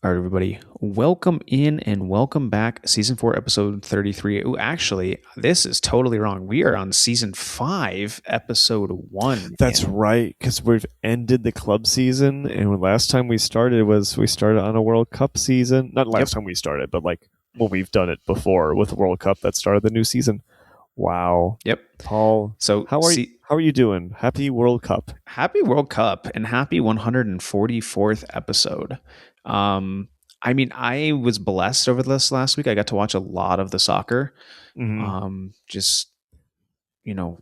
All right, everybody, welcome in and welcome back. Season 4, episode 33. Oh, actually, this is totally wrong. We are on season 5, episode 1. That's right, because we've ended the club season, and last time we started on a World Cup season. Not last time we started, but like when we've done it before with the World Cup that started the new season. Wow. Yep. Paul, So how are you doing? Happy World Cup. Happy World Cup and happy 144th episode. I was blessed over this last week. I got to watch a lot of the soccer. Just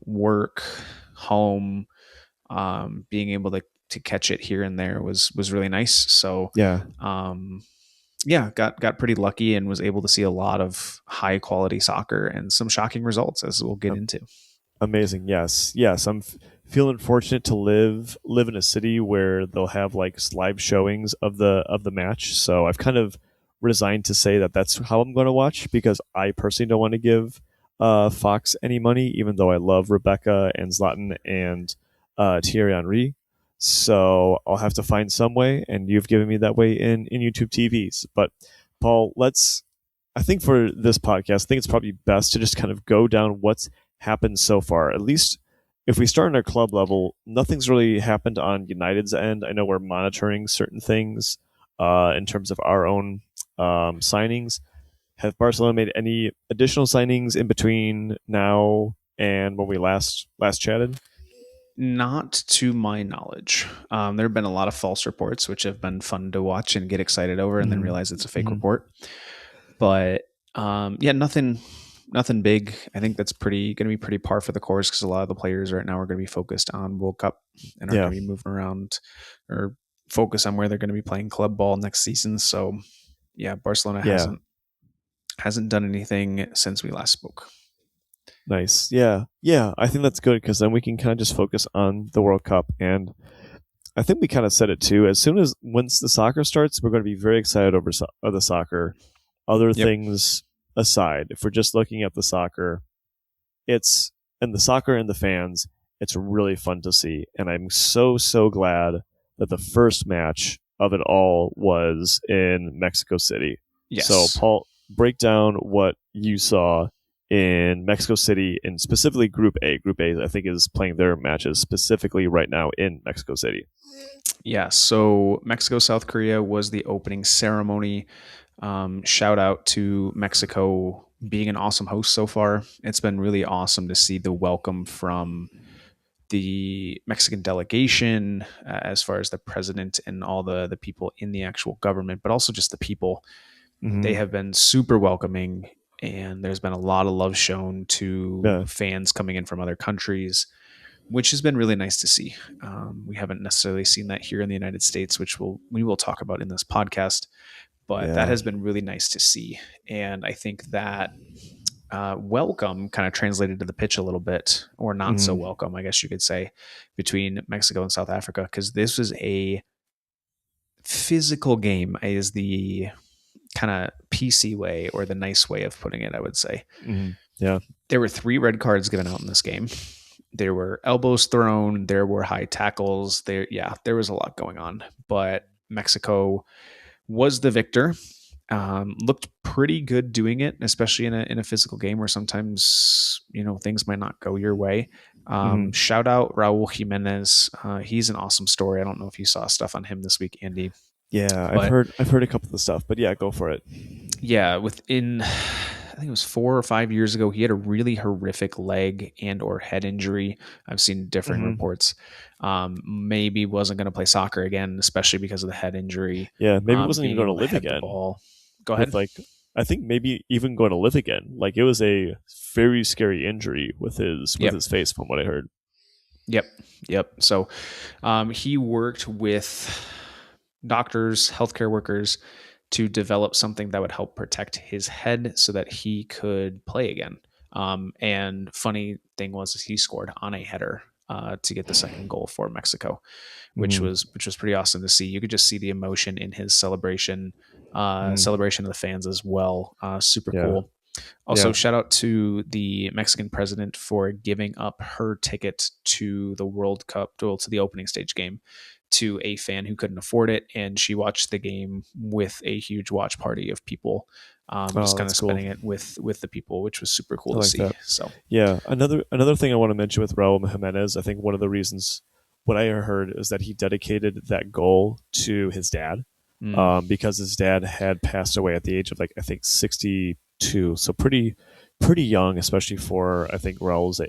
work, home, being able to catch it here and there was really nice. So Yeah. Got pretty lucky and was able to see a lot of high quality soccer and some shocking results, as we'll get into. Amazing. Yes. I'm feeling fortunate to live in a city where they'll have like live showings of the match. So I've kind of resigned to say that that's how I'm going to watch, because I personally don't want to give Fox any money, even though I love Rebecca and Zlatan and Thierry Henry. So I'll have to find some way, and you've given me that way in YouTube TVs. But Paul, I think for this podcast, I think it's probably best to just kind of go down what's happened so far. At least if we start in our club level, nothing's really happened on United's end. I know we're monitoring certain things in terms of our own signings. Have Barcelona made any additional signings in between now and when we last chatted? Not to my knowledge. There have been a lot of false reports, which have been fun to watch and get excited over, and then realize it's a fake report. But nothing big. I think that's going to be pretty par for the course, because a lot of the players right now are going to be focused on World Cup and are going to be moving around or focus on where they're going to be playing club ball next season. So yeah, Barcelona hasn't done anything since we last spoke. Nice. Yeah. I think that's good, because then we can kind of just focus on the World Cup. And I think we kind of said it too. Once the soccer starts, we're going to be very excited over the soccer. Other things aside, if we're just looking at the soccer, and the soccer and the fans, it's really fun to see. And I'm so glad that the first match of it all was in Mexico City. Yes. So Paul, break down what you saw in Mexico City, and specifically Group A. Group A, I think, is playing their matches specifically right now in Mexico City. Yeah, so Mexico, South Korea was the opening ceremony. Shout out to Mexico being an awesome host so far. It's been really awesome to see the welcome from the Mexican delegation, as far as the president and all the people in the actual government, but also just the people. They have been super welcoming, and there's been a lot of love shown to fans coming in from other countries, which has been really nice to see. We haven't necessarily seen that here in the United States, which we will talk about in this podcast, but that has been really nice to see. And I think that welcome kind of translated to the pitch a little bit, or not so welcome, I guess you could say, between Mexico and South Africa, because this was a physical game, is the kind of PC way, or the nice way of putting it, I would say. Yeah. There were 3 red cards given out in this game. There were elbows thrown. There were high tackles. There was a lot going on, but Mexico was the victor. Looked pretty good doing it, especially in a physical game where sometimes, things might not go your way. Shout out Raul Jimenez. He's an awesome story. I don't know if you saw stuff on him this week, Andy. Yeah, I've heard a couple of the stuff, but yeah, go for it. Yeah, I think it was 4 or 5 years ago, he had a really horrific leg and or head injury. I've seen different reports. Maybe wasn't going to play soccer again, especially because of the head injury. Yeah, maybe wasn't even going to live again. Go ahead. I think maybe even going to live again. Like, it was a very scary injury with his face, from what I heard. Yep. So he worked with doctors, healthcare workers, to develop something that would help protect his head so that he could play again. And funny thing was, he scored on a header to get the second goal for Mexico, which was pretty awesome to see. You could just see the emotion in his celebration of the fans as well. Super cool. Also, Yeah. shout out to the Mexican president for giving up her ticket to the World Cup, to the opening stage game, to a fan who couldn't afford it, and she watched the game with a huge watch party of people, just Oh, kind that's of cool. spending it with the people, which was super cool I to like see. that. So, Yeah. Another thing I want to mention with Raul Jimenez, I think one of the reasons what I heard is that he dedicated that goal to his dad, mm, because his dad had passed away at the age of like I think 62, so pretty young, especially for I think Raul's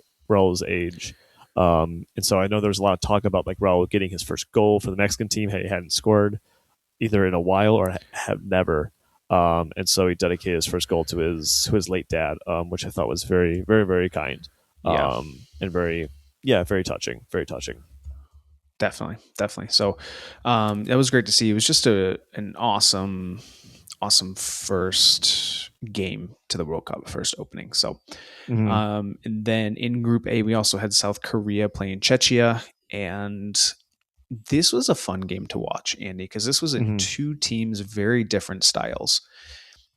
age. And so I know there's a lot of talk about like Raul getting his first goal for the Mexican team. He hadn't scored either in a while or have never. And so he dedicated his first goal to his late dad, which I thought was very, very, very kind, yeah, and very, yeah, very touching, very touching. definitely. So, that was great to see. It was just an awesome first game to the World Cup, first opening. So, Mm-hmm. and then in Group A, we also had South Korea playing Czechia, and this was a fun game to watch, Andy, because this was in Mm-hmm. two teams very different styles.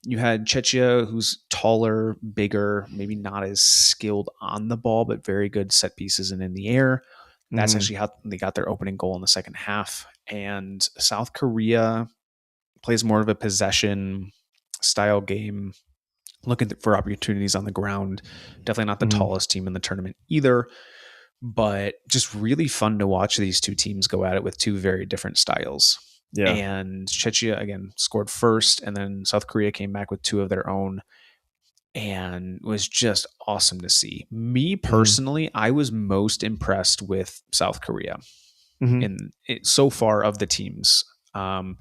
You had Czechia, who's taller, bigger, maybe not as skilled on the ball, but very good set pieces and in the air. That's Mm-hmm. actually how they got their opening goal in the second half. And South Korea plays more of a possession style game, looking for opportunities on the ground. Definitely not the Mm-hmm. tallest team in the tournament either, but just really fun to watch these two teams go at it with two very different styles. Yeah. And Czechia again scored first, and then South Korea came back with two of their own, and was just awesome to see. Me Mm-hmm. personally, I was most impressed with South Korea Mm-hmm. in it so far of the teams. Um,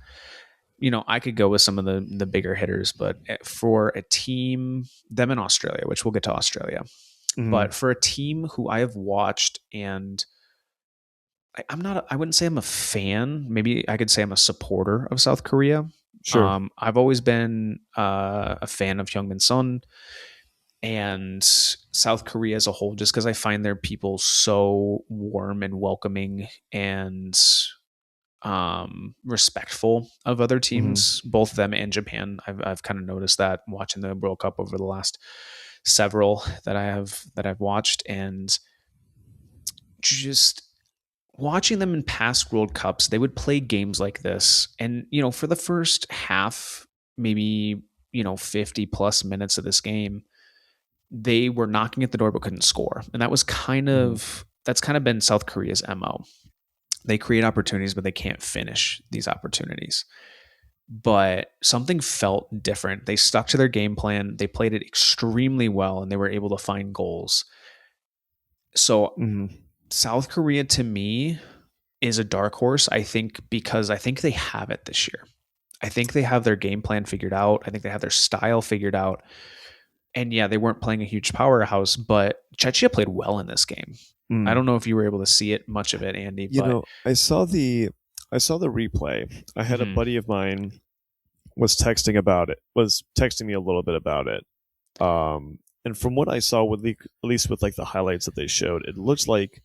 I could go with some of the bigger hitters, but for a team, them in Australia, which we'll get to Australia, Mm-hmm. but for a team who I have watched and I'm not, I wouldn't say I'm a fan. Maybe I could say I'm a supporter of South Korea. Sure. I've always been a fan of Hyungmin Son and South Korea as a whole, just because I find their people so warm and welcoming and respectful of other Mm-hmm. teams, both them and Japan. I've kind of noticed that watching the World Cup over the last several that I've watched, and just watching them in past World Cups, they would play games like this. And, for the first half, maybe, 50 plus minutes of this game, they were knocking at the door but couldn't score. And Mm-hmm. that's kind of been South Korea's MO. They create opportunities, but they can't finish these opportunities. But something felt different. They stuck to their game plan. They played it extremely well and they were able to find goals. So Mm-hmm. South Korea to me is a dark horse, I think, because I think they have it this year. I think they have their game plan figured out. I think they have their style figured out. And yeah, they weren't playing a huge powerhouse, but Chechia played well in this game. I Mm. don't know if you were able to see it, much of it, Andy, You but know, I saw the replay. I had a mhm, buddy of mine was texting me a little bit about it. And from what I saw, at least with like the highlights that they showed, it looks like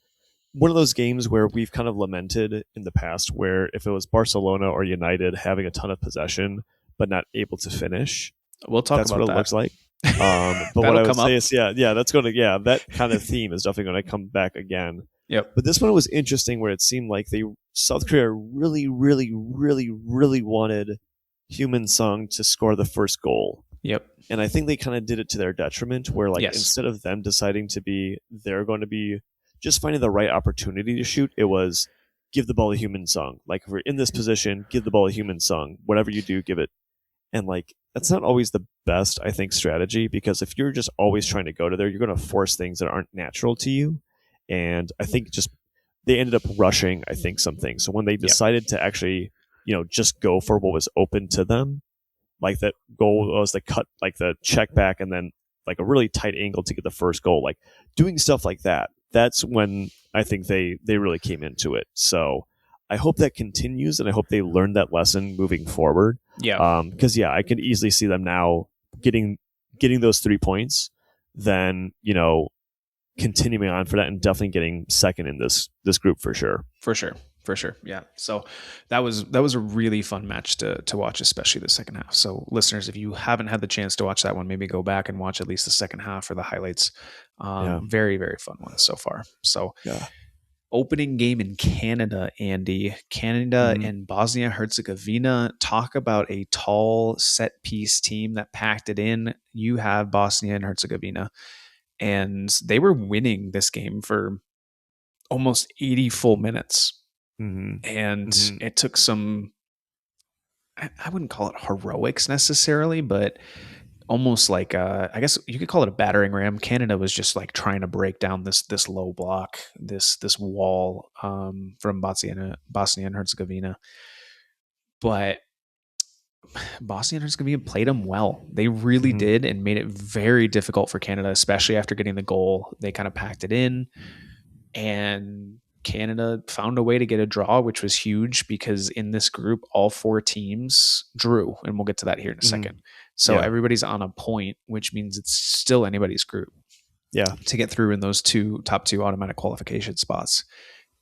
one of those games where we've kind of lamented in the past, where if it was Barcelona or United having a ton of possession but not able to finish, we'll talk that's what about it that. looks like. But what That'll I would come say up. is, that kind of theme is definitely going to come back again. Yep. But this one was interesting, where it seemed like South Korea really, really, really, really wanted Human Sung to score the first goal, Yep. and I think they kind of did it to their detriment, where like Yes. instead of them deciding they're going to be just finding the right opportunity to shoot, it was give the ball to Human Sung. Like if we're in this position, give the ball to Human Sung. Whatever you do, give it. And like that's not always the best, I think, strategy, because if you're just always trying to go to there, you're going to force things that aren't natural to you. And I think just they ended up rushing, I think, some things. So when they Yep. decided to actually, just go for what was open to them, like that goal was the cut, like the check back, and then like a really tight angle to get the first goal, like doing stuff like that. That's when I think they really came into it. So I hope that continues, and I hope they learn that lesson moving forward. Yeah. Because I can easily see them now getting those 3 points, then continuing on for that, and definitely getting second in this group for sure. For sure. For sure. Yeah. So that was a really fun match to watch, especially the second half. So listeners, if you haven't had the chance to watch that one, maybe go back and watch at least the second half or the highlights. Yeah. Very, very fun one so far. So Yeah. opening game in Canada, Andy. Canada Mhm. and Bosnia Herzegovina. Talk about a tall set piece team that packed it in. You have Bosnia and Herzegovina, and they were winning this game for almost 80 full minutes. Mhm. And Mhm. it took some, I wouldn't call it heroics necessarily, but almost like I guess you could call it a battering ram. Canada was just like trying to break down this low block, this wall from Bosnia and Herzegovina. But Bosnia and Herzegovina played them well. They really Mhm. did, and made it very difficult for Canada, especially after getting the goal. They kind of packed it in, and Canada found a way to get a draw, which was huge because in this group, all four teams drew, and we'll get to that here in a second. Mhm. So Yeah. everybody's on a point, which means it's still anybody's group Yeah. to get through in those top two automatic qualification spots.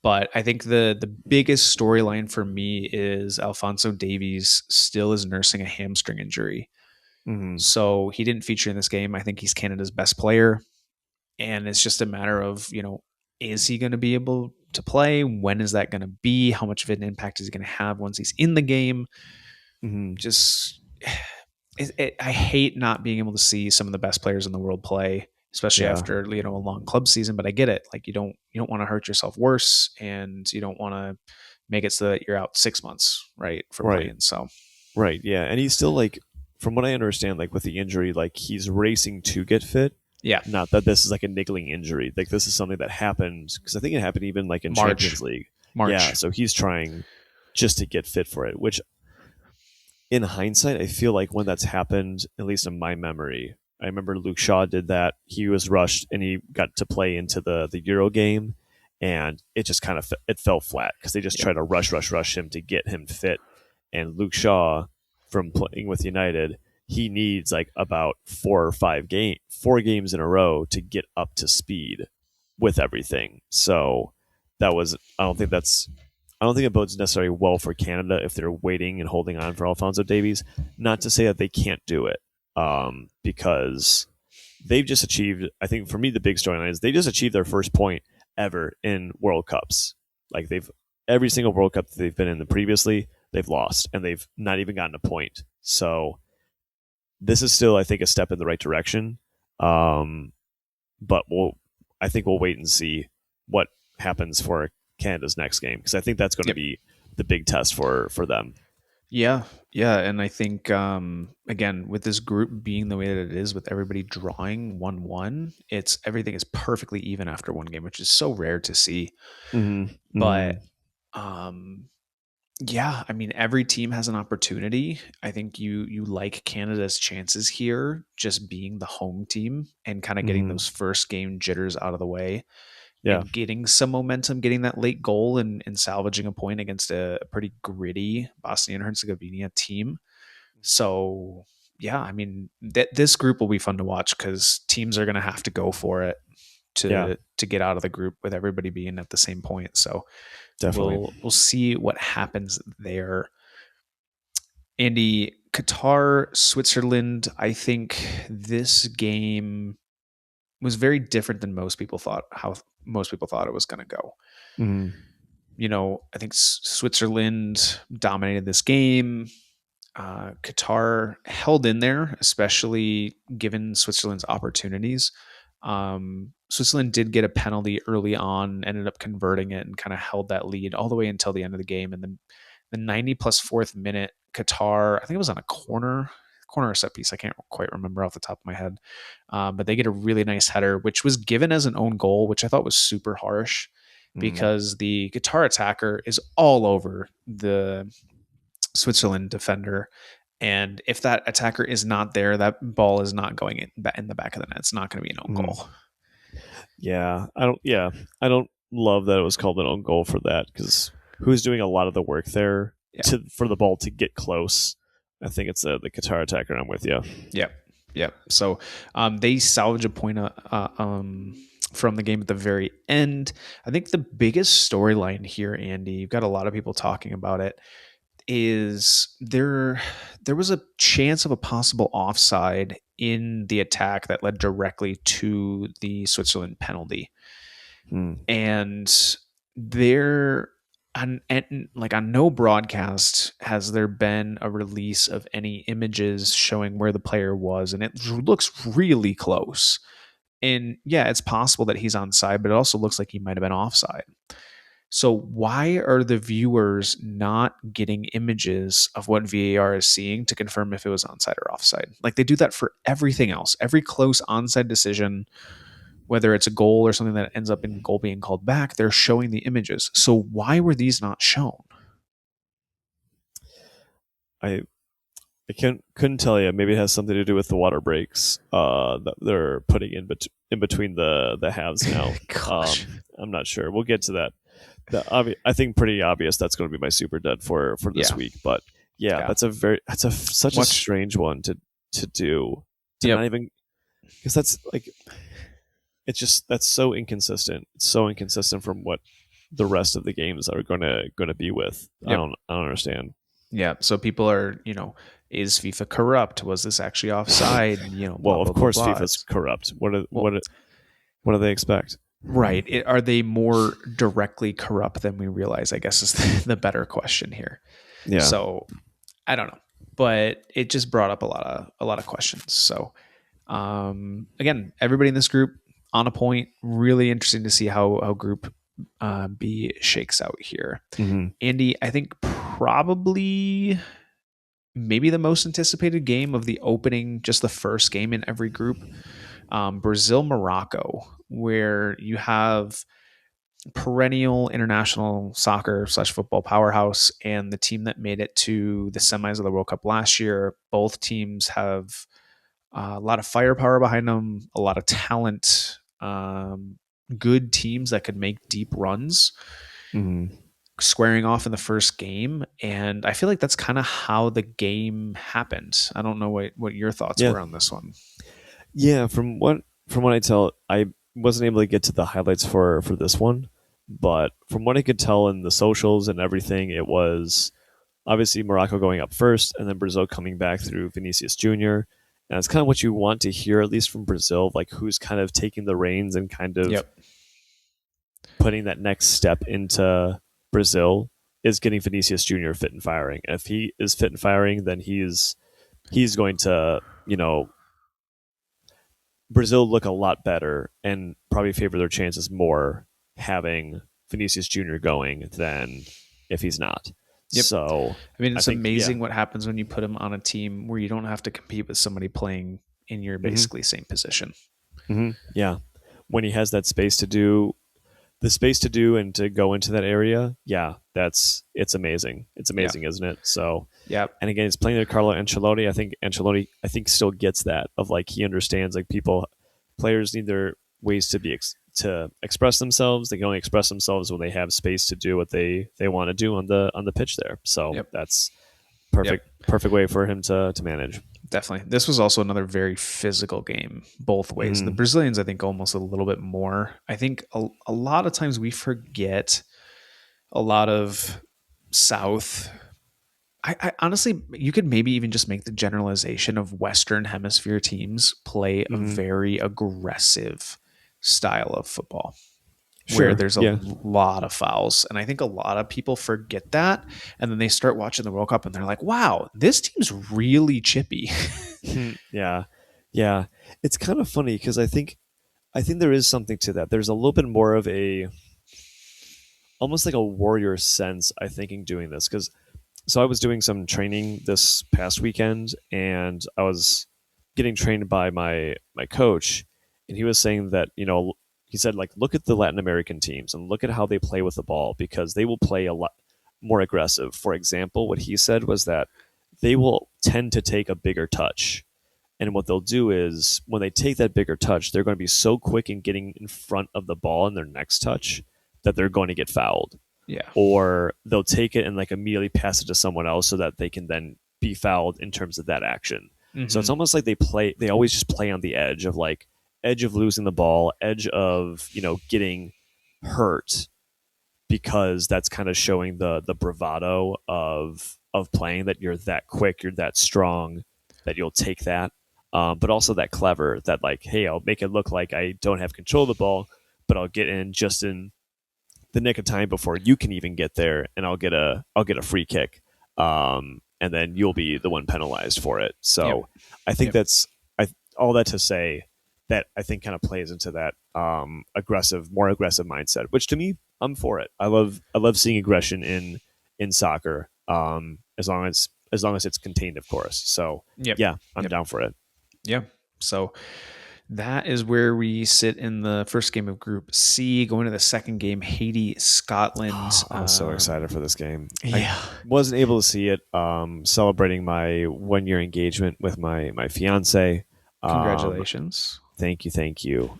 But I think the biggest storyline for me is Alphonso Davies still is nursing a hamstring injury. Mhm. So he didn't feature in this game. I think he's Canada's best player. And it's just a matter of, is he going to be able to play? When is that going to be? How much of an impact is he going to have once he's in the game? Mhm. Just, I hate not being able to see some of the best players in the world play, especially Yeah. after a long club season. But I get it. Like you don't want to hurt yourself worse, and you don't want to make it so that you're out 6 months, right, from Right. playing. So Right. Yeah. And he's still like, from what I understand, like with the injury, like he's racing to get fit. yeah, Not that this is like a niggling injury. Like this is something that happened because I think it happened even like in March, Champions League. Yeah. March, So he's trying just to get fit for it, which in hindsight, I feel like when that's happened, at least in my memory, I remember Luke Shaw did that. He was rushed and he got to play into the Euro game, and it just kind of it fell flat because they just yep, tried to rush him to get him fit. And Luke Shaw, from playing with United, he needs like about 4 games in a row to get up to speed with everything. So that was I don't think it bodes necessarily well for Canada if they're waiting and holding on for Alphonso Davies. Not to say that they can't do it, because they've just achieved. I think for me, the big storyline is they just achieved their first point ever in World Cups. Like they've every single World Cup that they've been in previously, they've lost and they've not even gotten a point. So this is still, I think, a step in the right direction. Um, but I think we'll wait and see what happens for Canada's next game because I think that's going to yep. be the big test for them. Yeah, yeah, and I think again with this group being the way that it is, with everybody drawing 1-1, it's everything is perfectly even after one game, which is so rare to see. Mm-hmm. But Mm-hmm. um, yeah, I mean every team has an opportunity. I think you like Canada's chances here, just being the home team and kind of getting Mm-hmm. those first game jitters out of the way Yeah. and getting some momentum, getting that late goal and salvaging a point against a pretty gritty Bosnia and Herzegovina team. So yeah, I mean this group will be fun to watch because teams are going to have to go for it Yeah. to get out of the group with everybody being at the same point. So Definitely. we'll see what happens there. Andy, Qatar, Switzerland. I think this game was very different than most people thought. How most people thought it was going to go. Mm-hmm. I think Switzerland dominated this game. Qatar held in there, especially given Switzerland's opportunities. Switzerland did get a penalty early on, ended up converting it, and kind of held that lead all the way until the end of the game. And then the 90 plus fourth minute, Qatar, I think it was on a corner or set piece. I can't quite remember off the top of my head. But they get a really nice header, which was given as an own goal, which I thought was super harsh Mm-hmm. because the Qatar attacker is all over the Switzerland defender. And if that attacker is not there, that ball is not going in the back of the net. It's not going to be an own Mm-hmm. goal. Yeah. I don't love that it was called an own goal for that because who's doing a lot of the work there Yeah. for the ball to get close? I think it's the Qatar attacker. I'm with you. Yep. Yep. So they salvage a point from the game at the very end. I think the biggest storyline here, Andy, you've got a lot of people talking about it, is there was a chance of a possible offside in the attack that led directly to the Switzerland penalty. Hmm. And there like on no broadcast has there been a release of any images showing where the player was, and it looks really close. And yeah, it's possible that he's onside, but it also looks like he might have been offside. So why are the viewers not getting images of what VAR is seeing to confirm if it was onside or offside? Like they do that for everything else. Every close onside decision, whether it's a goal or something that ends up in goal being called back, they're showing the images. So why were these not shown? I I couldn't tell you. Maybe it has something to do with the water breaks that they're putting in between the halves now. Gosh. I'm not sure. We'll get to that. I think pretty obvious that's going to be my super dud for this Yeah. week. But yeah, Yeah. such a Watch. strange one to do to Yep. not even, because that's like, it's just, that's so inconsistent. It's so inconsistent from what the rest of the games are going to be with. Yep. I don't understand. Yeah. So people are, is FIFA corrupt? Was this actually offside? Well, Blah, of blah, blah, course, blah. FIFA's corrupt. Well, What do they expect? right. Are they more directly corrupt than we realize? I guess is the better question here. Yeah. So I don't know, but it just brought up a lot of questions. So again, everybody in this group on a point. Really interesting to see how Group B shakes out here. Mm-hmm. Andy, I think probably maybe the most anticipated game of the opening, just the first game in every group, Brazil Morocco, where you have perennial international soccer / football powerhouse and the team that made it to the semis of the World Cup last year. Both teams have a lot of firepower behind them, a lot of talent, good teams that could make deep runs, Mm-hmm. squaring off in the first game. And I feel like that's kind of how the game happened. I don't know what your thoughts Yeah. were on this one. Yeah, from what I tell, I wasn't able to get to the highlights for this one, but from what I could tell in the socials and everything, it was obviously Morocco going up first, and then Brazil coming back through Vinicius Jr. And it's kind of what you want to hear, at least from Brazil, like who's kind of taking the reins and kind of Yep. putting that next step into Brazil is getting Vinicius Jr. fit and firing. And if he is fit and firing, then he's going to, Brazil look a lot better and probably favor their chances more having Vinicius Jr. going than if he's not. Yep. So I mean, it's amazing yeah. what happens when you put him on a team where you don't have to compete with somebody playing in your basically same position. Mm-hmm. Yeah. When he has that space to do and to go into that area, yeah, it's amazing. It's amazing, isn't it? So yeah. And again, it's playing to Carlo Ancelotti. I think Ancelotti, still gets that of like he understands like players need their ways to to express themselves. They can only express themselves when they have space to do what they want to do on the pitch there. So that's perfect way for him to manage. Definitely. This was also another very physical game both ways. The Brazilians, I think, almost a little bit more. I think a lot of times we forget a lot of South. I honestly, you could maybe even just make the generalization of Western Hemisphere teams play a very aggressive style of football. Where there's a lot of fouls. And I think a lot of people forget that. And then they start watching the World Cup and they're like, wow, this team's really chippy. Yeah. Yeah. It's kind of funny because I think there is something to that. There's a little bit more of almost like a warrior sense, I think, in doing this. So I was doing some training this past weekend and I was getting trained by my coach. And he was saying that, he said, like, look at the Latin American teams and look at how they play with the ball because they will play a lot more aggressive. For example, what he said was that they will tend to take a bigger touch. And what they'll do is when they take that bigger touch, they're going to be so quick in getting in front of the ball in their next touch that they're going to get fouled. Yeah. Or they'll take it and like immediately pass it to someone else so that they can then be fouled in terms of that action. So it's almost like they always just play on the edge of like, edge of losing the ball, edge of getting hurt, because that's kind of showing the bravado of playing, that you're that quick, you're that strong, that you'll take that. But also that clever, that like, hey, I'll make it look like I don't have control of the ball, but I'll get in just in the nick of time before you can even get there, and I'll get a free kick, and then you'll be the one penalized for it. Yep. So I think Yep. that's all that to say that I think kind of plays into that more aggressive mindset, which to me, I'm for it. I love seeing aggression in soccer, as long as it's contained, of course. So Yep. yeah, I'm Yep. down for it. Yeah. So that is where we sit in the first game of Group C. Going to the second game, Haiti, Scotland. I'm so excited for this game. I Yeah. wasn't able to see it. Celebrating my 1 year engagement with my fiance. Um, Congratulations. thank you.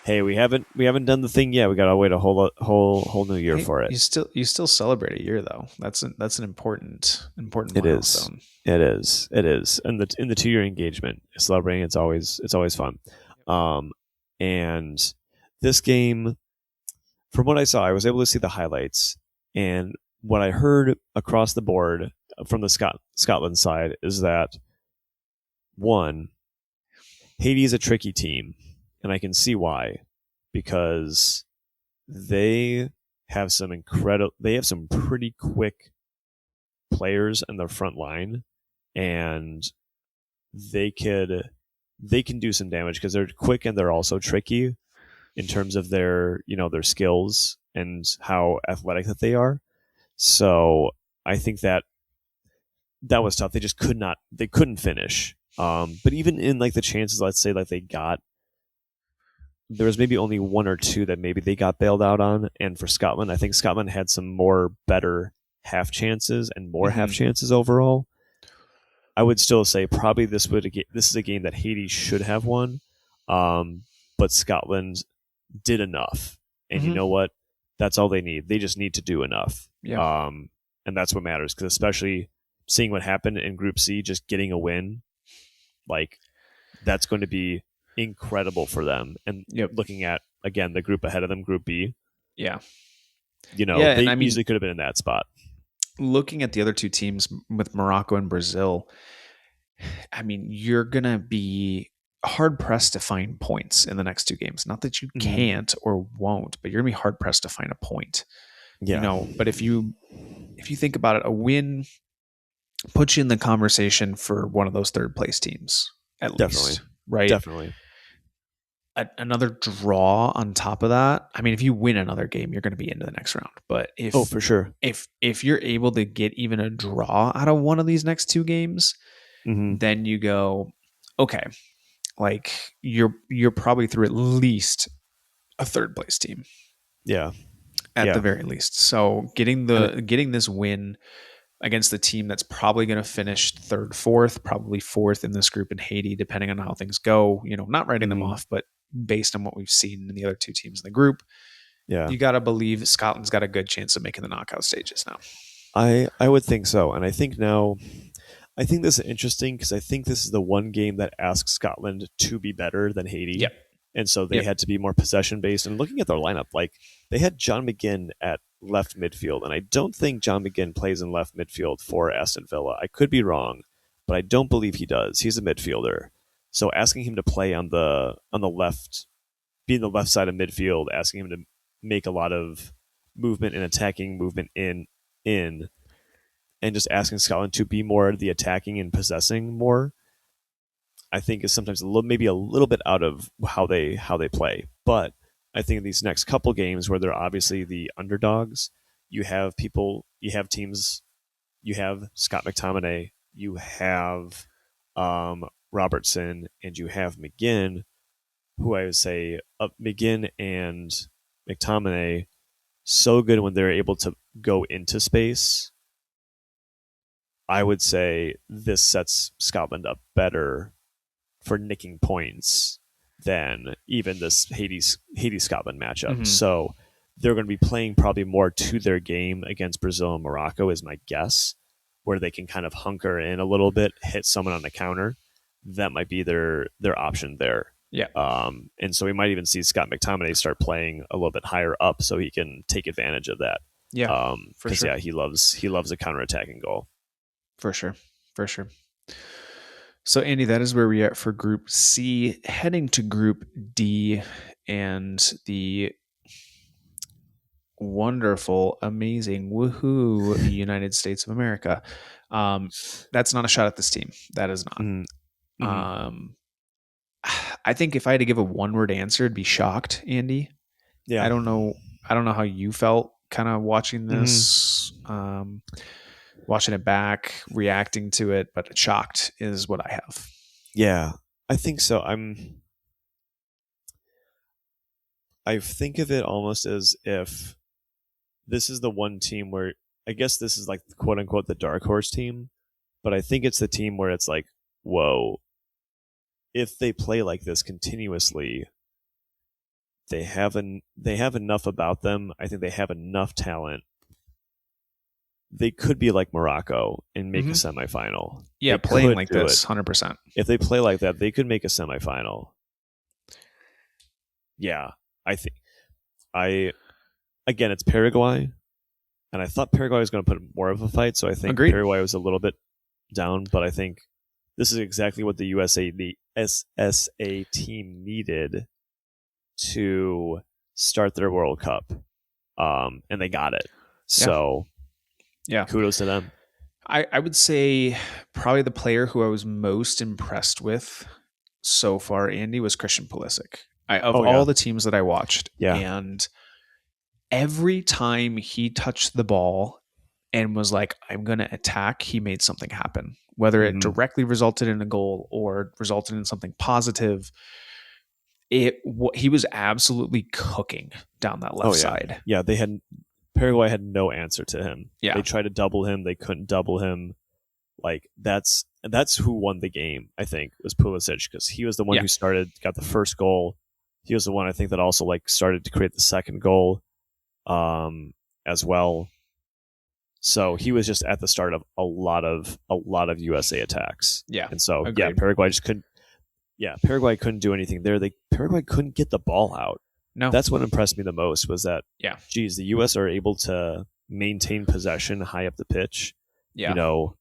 Hey, we haven't done the thing yet. We got to wait a whole new year Hey, for it. you still celebrate a year though. That's an important It is. milestone. It is. It is. And in the 2 year engagement, celebrating, it's always fun. Um, and this game, from what I saw, I was able to see the highlights, and what I heard across the board from the Scotland side is that, one, Haiti is a tricky team, and I can see why, because they they have some pretty quick players in their front line, and they can do some damage because they're quick and they're also tricky in terms of their skills and how athletic that they are. So I think that was tough. They couldn't finish. But even in like the chances, let's say, like they got, there was maybe only one or two that maybe they got bailed out on. And for Scotland, I think Scotland had some more better half chances and more half Mhm. chances overall. I would still say probably this is a game that Haiti should have won, but Scotland did enough, and you know Mhm. what? That's all they need. They just need to do enough, Yeah. and that's what matters. Because especially seeing what happened in Group C, just getting a win, like that's going to be incredible for them. And Yep. looking at again the group ahead of them, Group B, Yeah. Yeah, and they I mean, easily could have been in that spot. looking at the other two teams with Morocco and Brazil, I mean, you're going to be hard pressed to find points in the next two games. Not that you Mm-hmm. can't or won't, but you're going to be hard pressed to find a point. Yeah, But if you think about it, a win puts you in the conversation for one of those third place teams at definitely, least, right? definitely. Another draw on top of that. I mean, if you win another game, you're going to be into the next round. But Oh, if for sure. if you're able to get even a draw out of one of these next two games, Mm-hmm. then you go, okay, like you're probably through at least a third place team Yeah, at the yeah. very least. So And getting this win against the team that's probably going to finish third, fourth, probably fourth in this group in Haiti, depending on how things go. Not writing them mm-hmm. off, but based on what we've seen in the other two teams in the group, Yeah, you got to believe Scotland's got a good chance of making the knockout stages now. I would think so, and I think now, I think this is interesting because I think this is the one game that asks Scotland to be better than Yep. Haiti, and so they Yep. had to be more possession based. And looking at their lineup, like they had John McGinn at left midfield, and I don't think John McGinn plays in left midfield for Aston Villa. I could be wrong, but I don't believe he does. He's a midfielder, so asking him to play on the left, being the left side of midfield, asking him to make a lot of movement and attacking movement in and just asking Scotland to be more the attacking and possessing more, I think is sometimes maybe a little bit out of how they play. But I think in these next couple games where they're obviously the underdogs, you have teams, you have Scott McTominay, you have Robertson, and you have McGinn, who I would say McGinn and McTominay so good when they're able to go into space. I would say this sets Scotland up better for nicking points than even this Haiti Scotland matchup. Mm-hmm. So they're going to be playing probably more to their game against Brazil and Morocco, is my guess, where they can kind of hunker in a little bit, hit someone on the counter. that might be their option there. Yeah. And so we might even see Scott McTominay start playing a little bit higher up so he can take advantage of that. Yeah. For Because sure. yeah, he loves a counterattacking goal. For sure. For sure. So, Andy, that is where we're at for Group C, heading to Group D and the wonderful, amazing, woohoo United States of America. That's not a shot at this team. That is not. Mm-hmm. Um, I think if I had to give a one-word answer, it'd be shocked, Andy. Yeah. I don't know how you felt kind of watching Mm-hmm. this, watching it back, reacting to it, but shocked is what I have. Yeah, I think so. I think of it almost as if this is the one team where I guess this is like quote unquote the dark horse team, but I think it's the team where it's like, whoa, if they play like this continuously, they have enough about them. I think they have enough talent. They could be like Morocco and make a semifinal. Yeah, they playing like this, 100%. If they play like that, they could make a semifinal. Yeah, I think again, it's Paraguay, and I thought Paraguay was going to put more of a fight, so I think Agreed. Paraguay was a little bit down, but I think this is exactly what the SSA team needed to start their World Cup, and they got it. So, yeah, kudos to them. I would say probably the player who I was most impressed with so far, Andy, was Christian Pulisic. All the teams that I watched, and every time he touched the ball and was like, I'm going to attack, he made something happen. Whether it directly resulted in a goal or resulted in something positive, he was absolutely cooking down that left side. Yeah, Paraguay had no answer to him. Yeah. They tried to double him, they couldn't double him. Like that's who won the game, I think, was Pulisic, because he was the one who got the first goal. He was the one I think that also like started to create the second goal as well. So he was just at the start of a lot of USA attacks. Yeah. And so agreed. Paraguay couldn't do anything there. Paraguay couldn't get the ball out. No. That's what impressed me the most was that geez, the US are able to maintain possession high up the pitch. Yeah. You know,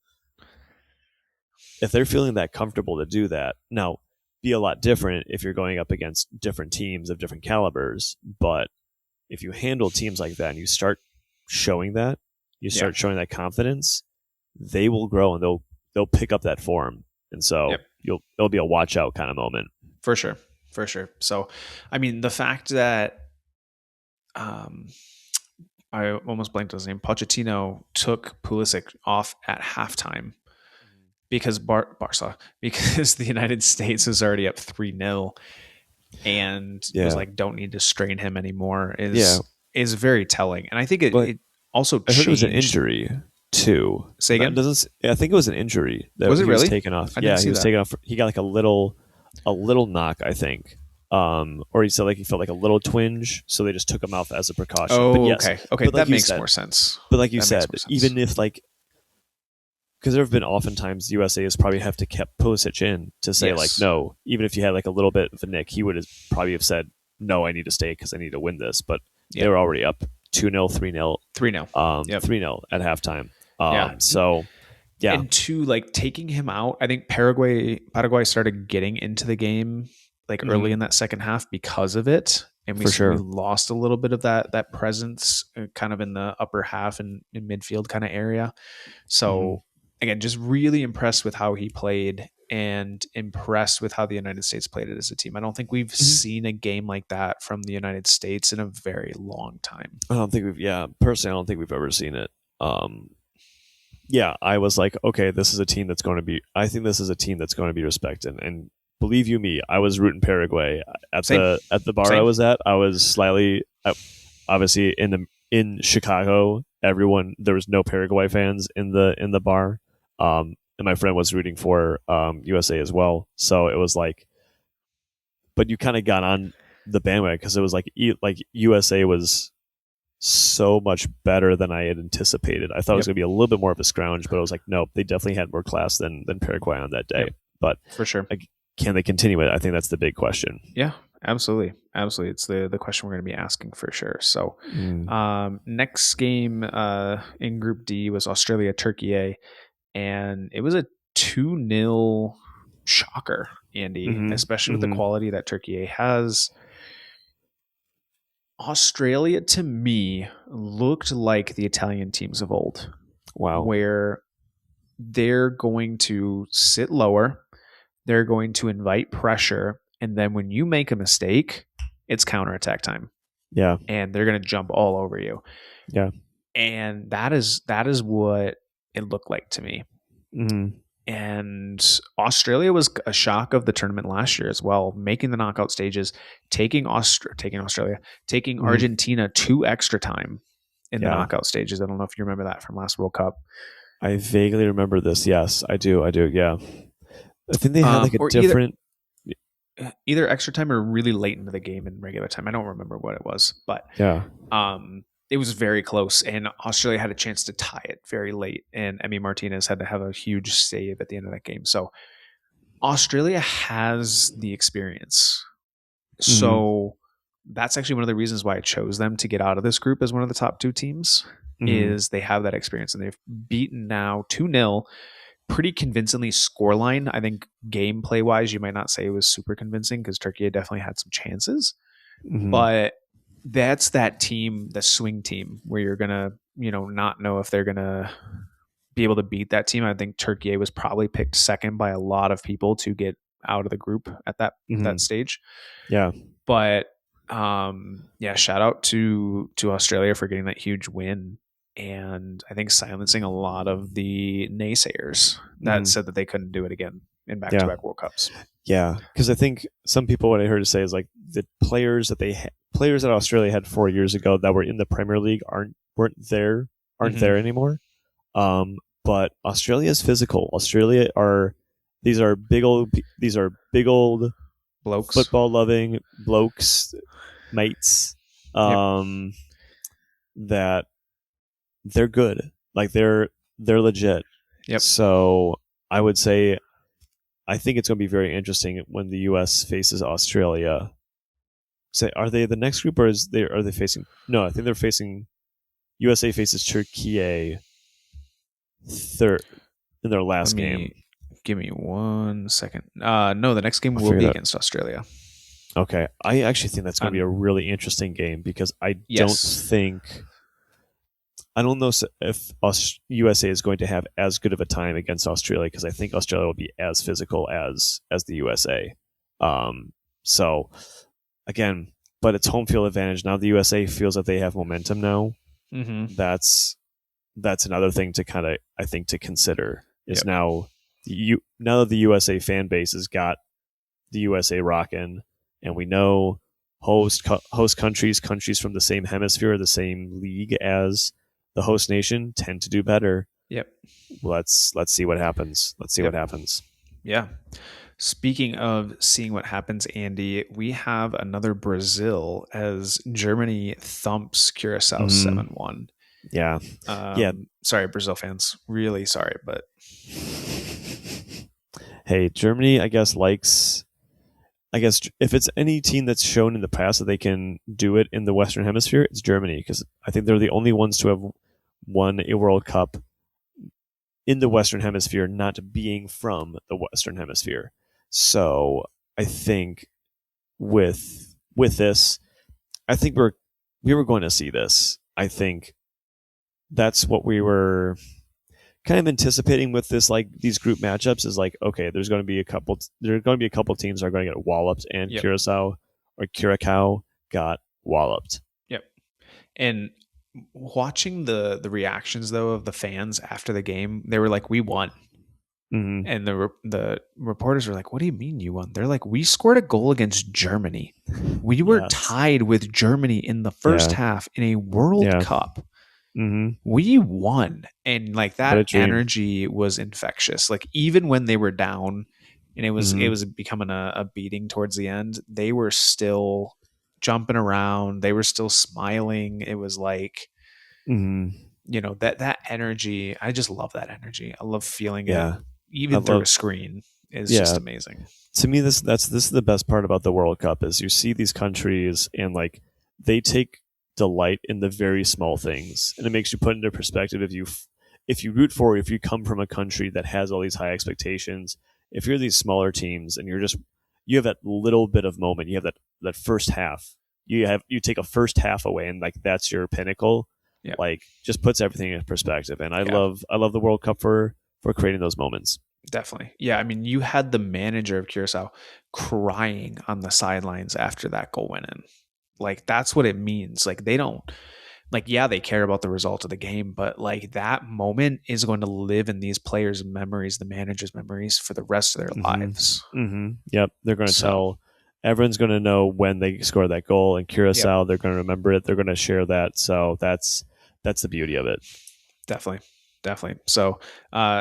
if they're feeling that comfortable to do that. Now, be a lot different if you're going up against different teams of different calibers, but if you handle teams like that and you start showing that, showing that confidence, they will grow and they'll pick up that form. And so it'll be a watch out kind of moment. For sure. So, I mean, the fact that I almost blanked his name, Pochettino took Pulisic off at halftime because because the United States is already up 3-0 and was like, don't need to strain him anymore is very telling. And I think it also changed. I heard it was an injury too. Say again? I think it was an injury that was it really? Was taken off. He was taken off. He got like a little knock, I think. Or he said like he felt like a little twinge, so they just took him off as a precaution. Oh, but yes, okay, that makes more sense. But like you said, even if like, because there have been oftentimes USA has probably have to kept Pulisic in to say like no, even if you had like a little bit of a nick, he would have probably have said no, I need to stay because I need to win this. But they were already up 2-0, 3-0, 3-0, 3-0 at halftime. So. Yeah. And two, like taking him out, I think Paraguay started getting into the game like early in that second half because of it. And we lost a little bit of that presence kind of in the upper half and in midfield kind of area. So again, just really impressed with how he played and impressed with how the United States played it as a team. I don't think we've seen a game like that from the United States in a very long time. I don't think we've ever seen it. I was like, okay, this is a team that's going to be. I think this is a team that's going to be respected. And believe you me, I was rooting Paraguay at the bar I was at. I was slightly, obviously in Chicago. There was no Paraguay fans in the bar, and my friend was rooting for USA as well. So it was like, but you kind of got on the bandwagon because it was like USA was so much better than I had anticipated. I thought it was going to be a little bit more of a scrounge, but I was like, nope, they definitely had more class than Paraguay on that day. but for sure. like, can they continue it? I think that's the big question. Yeah, absolutely, absolutely. It's the question we're going to be asking for sure. So, next game in Group D was Australia Turkey, and it was a 2-0 shocker, Andy, Mm-hmm. especially with the Mm-hmm. quality that Turkey has. Australia, to me, looked like the Italian teams of old, Wow. where they're going to sit lower, they're going to invite pressure, and then when you make a mistake, it's counterattack time, Yeah. and they're going to jump all over you. Yeah. And that is what it looked like to me. Mm-hmm. And Australia was a shock of the tournament last year as well, making the knockout stages, taking Australia, taking Mm-hmm. Argentina to extra time in the Yeah. knockout stages. I don't know if you remember that from last World Cup. I vaguely remember this. Yes, I do. Yeah. I think they had like a Or different. either extra time or really late into the game in regular time. I don't remember what it was, but Yeah. it was very close, and Australia had a chance to tie it very late, and Emi Martinez had to have a huge save at the end of that game. So Australia has the experience. So that's actually one of the reasons why I chose them to get out of this group as one of the top 2 teams, is they have that experience, and they've beaten now 2-0 pretty convincingly scoreline. I think gameplay wise, you might not say it was super convincing because Turkey definitely had some chances, but that's that team, the swing team, where you're gonna, not know if they're gonna be able to beat that team. I think Turkey was probably picked second by a lot of people to get out of the group at that stage. Yeah. But shout out to Australia for getting that huge win, and I think silencing a lot of the naysayers that said that they couldn't do it again in back-to-back World Cups. Yeah, because I think some people, what I heard to say is like the players that Australia had 4 years ago that were in the Premier League aren't there anymore. But Australia is physical. These are big old Blokes, football loving blokes, mates. That they're good. Like they're legit. Yep. So I would say, I think it's going to be very interesting when the U.S. faces Australia. Say, are they the next group, or are they facing? No, I think they're facing. USA faces Turkey third in their last game. Give me 1 second. No, the next game will be against Australia. Okay, I actually think that's going to be a really interesting game because I don't know if USA is going to have as good of a time against Australia, because I think Australia will be as physical as the USA. So again, but it's home field advantage. Now the USA feels that they have momentum now. Mm-hmm. That's another thing to kind of, I think, to consider is now that the USA fan base has got the USA rocking, and we know host countries from the same hemisphere, the same league as the host nation, tend to do better. Yep. Let's see what happens. What happens. Yeah. Speaking of seeing what happens, Andy, we have another Brazil as Germany thumps Curacao 7-1. Yeah. Sorry, Brazil fans. Really sorry, but hey, Germany, I guess if it's any team that's shown in the past that they can do it in the Western Hemisphere, it's Germany, because I think they're the only ones to have won a World Cup in the Western Hemisphere, not being from the Western Hemisphere. So I think with this, I think we were going to see this. I think that's what we were kind of anticipating with this, like these group matchups, is like, okay, there's going to be a couple teams that are going to get walloped, and Curacao got walloped. Yep. And watching the reactions though of the fans after the game, they were like, "We won." Mm-hmm. And the reporters were like, "What do you mean you won?" They're like, "We scored a goal against Germany. We were tied with Germany in the first half in a World Cup. Mm-hmm. We won." And like that energy was infectious. Like even when they were down and it was becoming a beating towards the end, they were still jumping around. They were still smiling. It was like, that energy. I just love that energy. I love feeling it. Even through a screen, is just Yeah, amazing. to me this is the best part about the World Cup is you see these countries and like they take delight in the very small things, and it makes you put into perspective if you root for if you come from a country that has all these high expectations. If you're these smaller teams and you have that little bit of moment, you have that first half, you take a first half away and like that's your pinnacle, Yeah. like just puts everything in perspective. And Yeah. I love the World Cup for creating those moments. Definitely. Yeah. I mean, you had the manager of Curacao crying on the sidelines after that goal went in. Like, that's what it means. Like, they don't, like, yeah, they care about the result of the game, but like that moment is going to live in these players' memories, the manager's memories for the rest of their Mm-hmm. lives. Mm-hmm. Yep. They're going to So, tell. Everyone's going to know when they score that goal in yep, Curacao. They're going to remember it. They're going to share that. So that's the beauty of it. definitely. Definitely. So,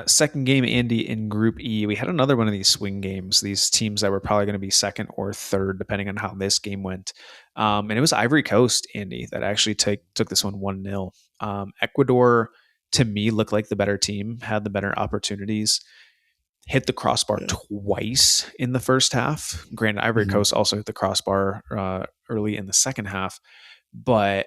second game, Andy, in Group E, we had another one of these swing games, these teams that were probably going to be second or third, depending on how this game went. And it was Ivory Coast, Andy, that actually took this one 1-0. Ecuador, to me, looked like the better team, had the better opportunities, hit the crossbar Yeah. twice in the first half. Granted, Ivory Mm-hmm. Coast also hit the crossbar early in the second half, but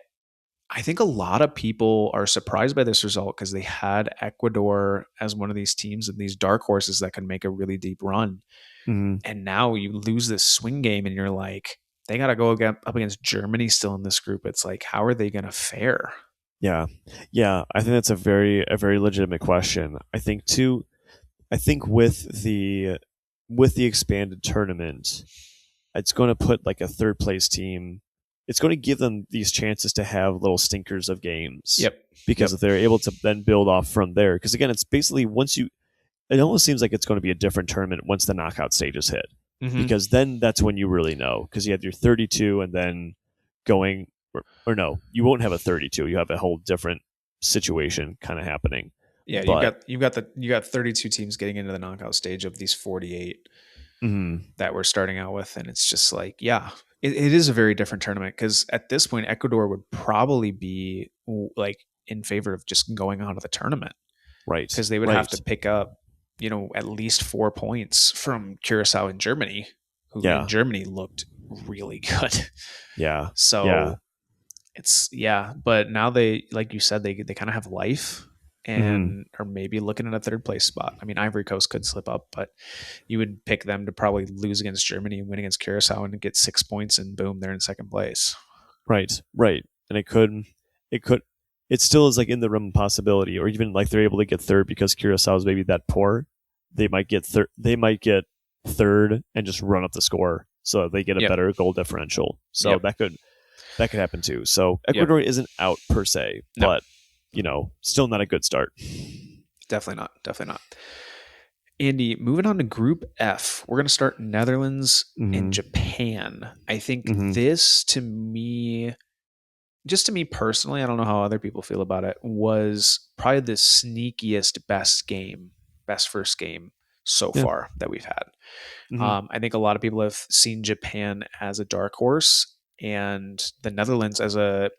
I think a lot of people are surprised by this result because they had Ecuador as one of these teams and these dark horses that can make a really deep run. Mm-hmm. And now you lose this swing game and you're like, they got to go up against Germany still in this group. It's like, how are they going to fare? Yeah. Yeah. I think that's a very legitimate question. I think too. I think with the expanded tournament, it's going to put like a third place team. It's going to give them these chances to have little stinkers of games Yep. because Yep. if they're able to then build off from there. Because again, it's basically once you, it almost seems like it's going to be a different tournament once the knockout stages hit, Mm-hmm. because then that's when you really know. Because you have your 32 and then going, or no, you won't have a 32. You have a whole different situation kind of happening. Yeah, But you got 32 teams getting into the knockout stage of these 48 mm, that we're starting out with, and it's just like, yeah, it is a very different tournament because at this point, Ecuador would probably be like in favor of just going out of the tournament right, because they would have right, to pick up, at least 4 points from Curacao and Germany, who in yeah, Germany looked really good. yeah, yeah. So it's yeah, but now they, like you said, they kind of have life Mm, and are maybe looking at a third place spot. I mean, Ivory Coast could slip up, but you would pick them to probably lose against Germany and win against Curacao and get 6 points, and boom, they're in second place. right, right. And it could, it still is like in the realm of possibility, or even like they're able to get third because Curacao is maybe that poor. They might get third. They might get third and just run up the score, so they get a Yep. better goal differential. So Yep. that could happen too. So Yep. Ecuador isn't out per se, No, but still not a good start. definitely not. Definitely not. Andy, moving on to Group F, we're going to start Netherlands and Mm-hmm. Japan. I think Mm-hmm. this, to me, just to me personally, I don't know how other people feel about it, was probably the sneakiest best first game so Yeah. far that we've had. Mm-hmm. I think a lot of people have seen Japan as a dark horse and the Netherlands as a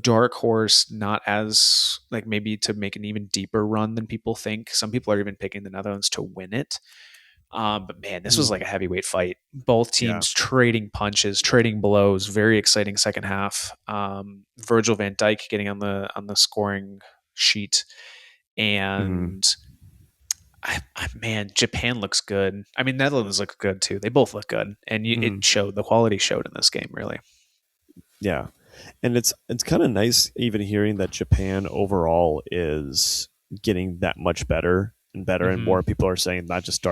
dark horse, not as like maybe to make an even deeper run than people think. Some people are even picking the Netherlands to win it. But man, this was Mm-hmm. like a heavyweight fight. Both Yeah. teams trading punches, trading blows. Very exciting second half. Virgil van Dijk getting on the scoring sheet, Mm-hmm. and man, Japan looks good. I mean, Netherlands look good too. They both look good, and Mm-hmm. it showed. The quality showed in this game, really. Yeah. And it's kind of nice even hearing that Japan overall is getting that much better and better, and Mm-hmm. more people are saying not just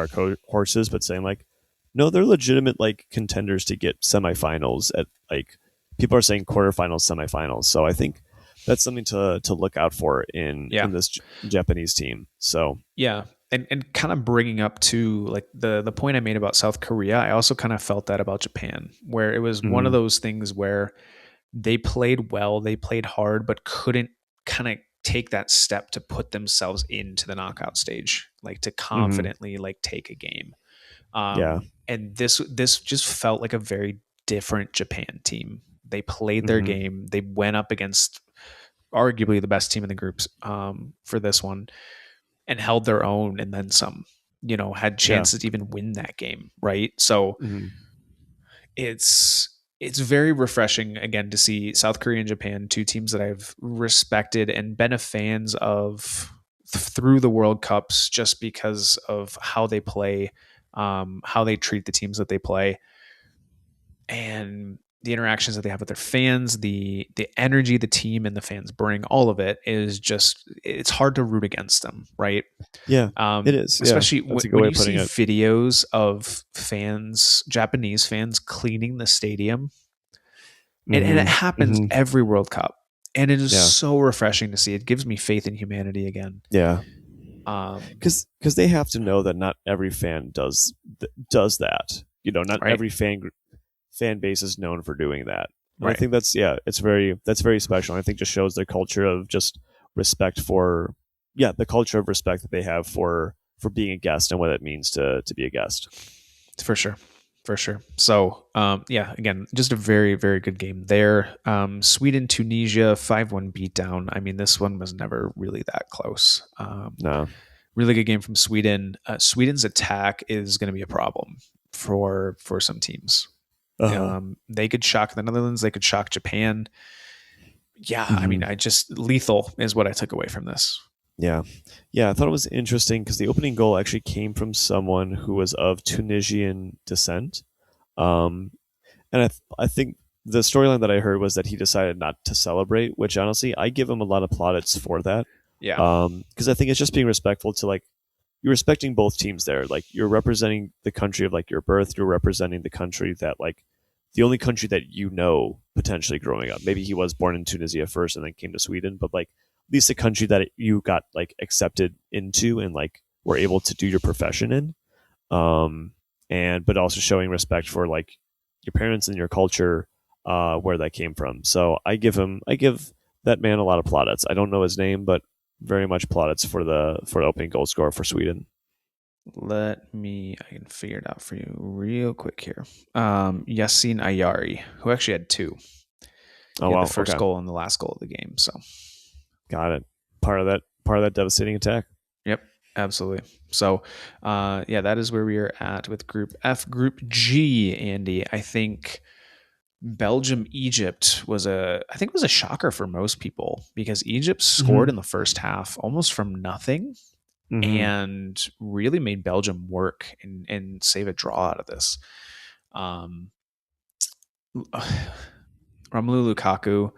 horses, but saying like, no, they're legitimate like contenders to get semifinals at like people are saying quarterfinals, semifinals. So I think that's something to look out for Yeah, in this Japanese team. So yeah, and kind of bringing up to like the point I made about South Korea. I also kind of felt that about Japan, where it was one of mm-hmm. those things where they played well, they played hard, but couldn't kind of take that step to put themselves into the knockout stage, like to Mm-hmm. confidently like take a game. Yeah. And this just felt like a very different Japan team. They played their Mm-hmm. game. They went up against arguably the best team in the groups for this one and held their own and then some. had Yeah. chances to even win that game, right? So Hmm. it's very refreshing again to see South Korea and Japan, two teams that I've respected and been a fans of through the World Cups just because of how they play, how they treat the teams that they play, and the interactions that they have with their fans, the energy the team and the fans bring. All of it is just it's hard to root against them, right? Yeah, it is. Yeah, Especially that's a good when way you of see putting it. videos of fans, Japanese fans, cleaning the stadium, and it Hmm. happens Hmm. every World Cup, and it is Yeah, so refreshing to see. It gives me faith in humanity again. yeah, Um, because they have to know that not every fan does that. Not right, every fan base is known for doing that, and I right. think that's very special. And I think just shows their culture of just respect for the culture of respect that they have for being a guest and what it means to be a guest. For sure. For sure. So, yeah, again, just a very, very good game there. Sweden, Tunisia, 5-1 beatdown. I mean, this one was never really that close. No. Really good game from Sweden. Sweden's attack is going to be a problem for some teams. Uh huh. They could shock the Netherlands. They could shock Japan. Yeah, I mean, Hmm. I just lethal is what I took away from this. Yeah. Yeah. I thought it was interesting because the opening goal actually came from someone who was of Tunisian descent. Um, and I think the storyline that I heard was that he decided not to celebrate, which honestly, I give him a lot of plaudits for that. Yeah, Because I think it's just being respectful to like, you're respecting both teams there. Like, you're representing the country of like your birth, you're representing the country that like, the only country that potentially growing up. Maybe he was born in Tunisia first and then came to Sweden, but like at least the country that you got like accepted into and like were able to do your profession in. Um, and but also showing respect for like your parents and your culture, where that came from. So I give that man a lot of plaudits. I don't know his name, but very much plaudits for the opening goal scorer for Sweden. I can figure it out for you real quick here. Yassine Ayari, who actually had two. Oh He had the wow, first okay, goal and the last goal of the game. So, got it. Part of that devastating attack. yep, absolutely. So, yeah, that is where we are at with Group F. Group G, Andy. I think Belgium Egypt I think it was a shocker for most people because Egypt scored Mm-hmm. in the first half almost from nothing Mm-hmm. and really made Belgium work and save a draw out of this. Um, Romelu Lukaku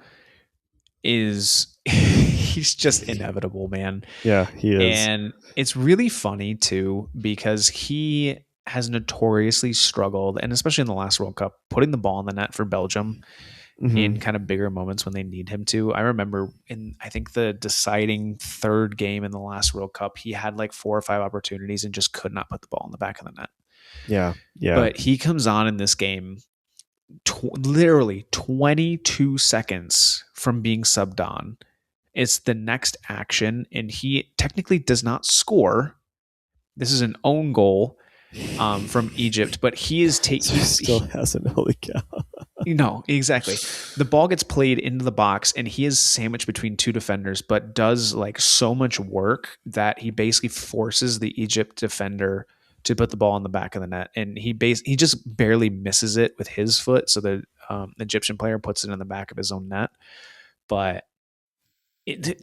is he's just inevitable, man. Yeah, he is. And it's really funny too because he has notoriously struggled, and especially in the last World Cup, putting the ball in the net for Belgium in Mm-hmm. kind of bigger moments when they need him to. I remember in I think the deciding third game in the last World Cup, he had like 4 or 5 opportunities and just could not put the ball in the back of the net. Yeah, yeah. But he comes on in this game literally 22 seconds from being subbed on. It's the next action, and he technically does not score. This is an own goal from Egypt, but he is So he still he hasn't. Holy cow. no, exactly. The ball gets played into the box, and he is sandwiched between two defenders, but does like so much work that he basically forces the Egypt defender to put the ball in the back of the net, and he just barely misses it with his foot, so the Egyptian player puts it in the back of his own net. But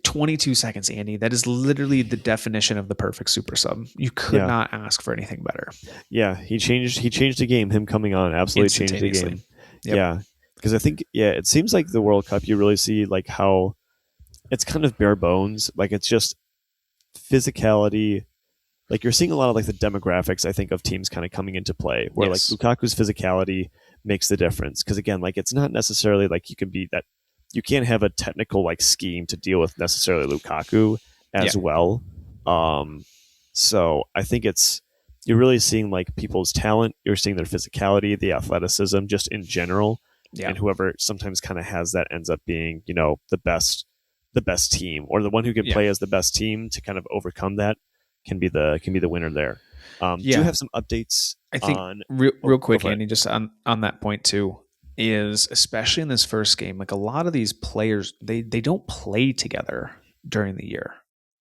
22 seconds, Andy. That is literally the definition of the perfect super sub. You could Yeah, not ask for anything better. yeah. He changed the game. Him coming on absolutely changed the Instantaneously. game. Yep. Yeah, because I think it seems like the World Cup you really see like how it's kind of bare bones. Like it's just physicality. Like you're seeing a lot of like the demographics I think of teams kind of coming into play where like Yes. Lukaku's physicality makes the difference because again like it's not necessarily like you can be that you can't have a technical like scheme to deal with necessarily Lukaku Yeah. as well. Um, so I think it's you're really seeing like people's talent, you're seeing their physicality, the athleticism, just in general, Yeah. and whoever sometimes kind of has that ends up being the best team or the one who can Yeah. play as the best team to kind of overcome that can be the winner there. Do you Yeah. have some updates I think on? real Go quick, for it. Andy, just on that point too, is especially in this first game, like a lot of these players, they don't play together during the year.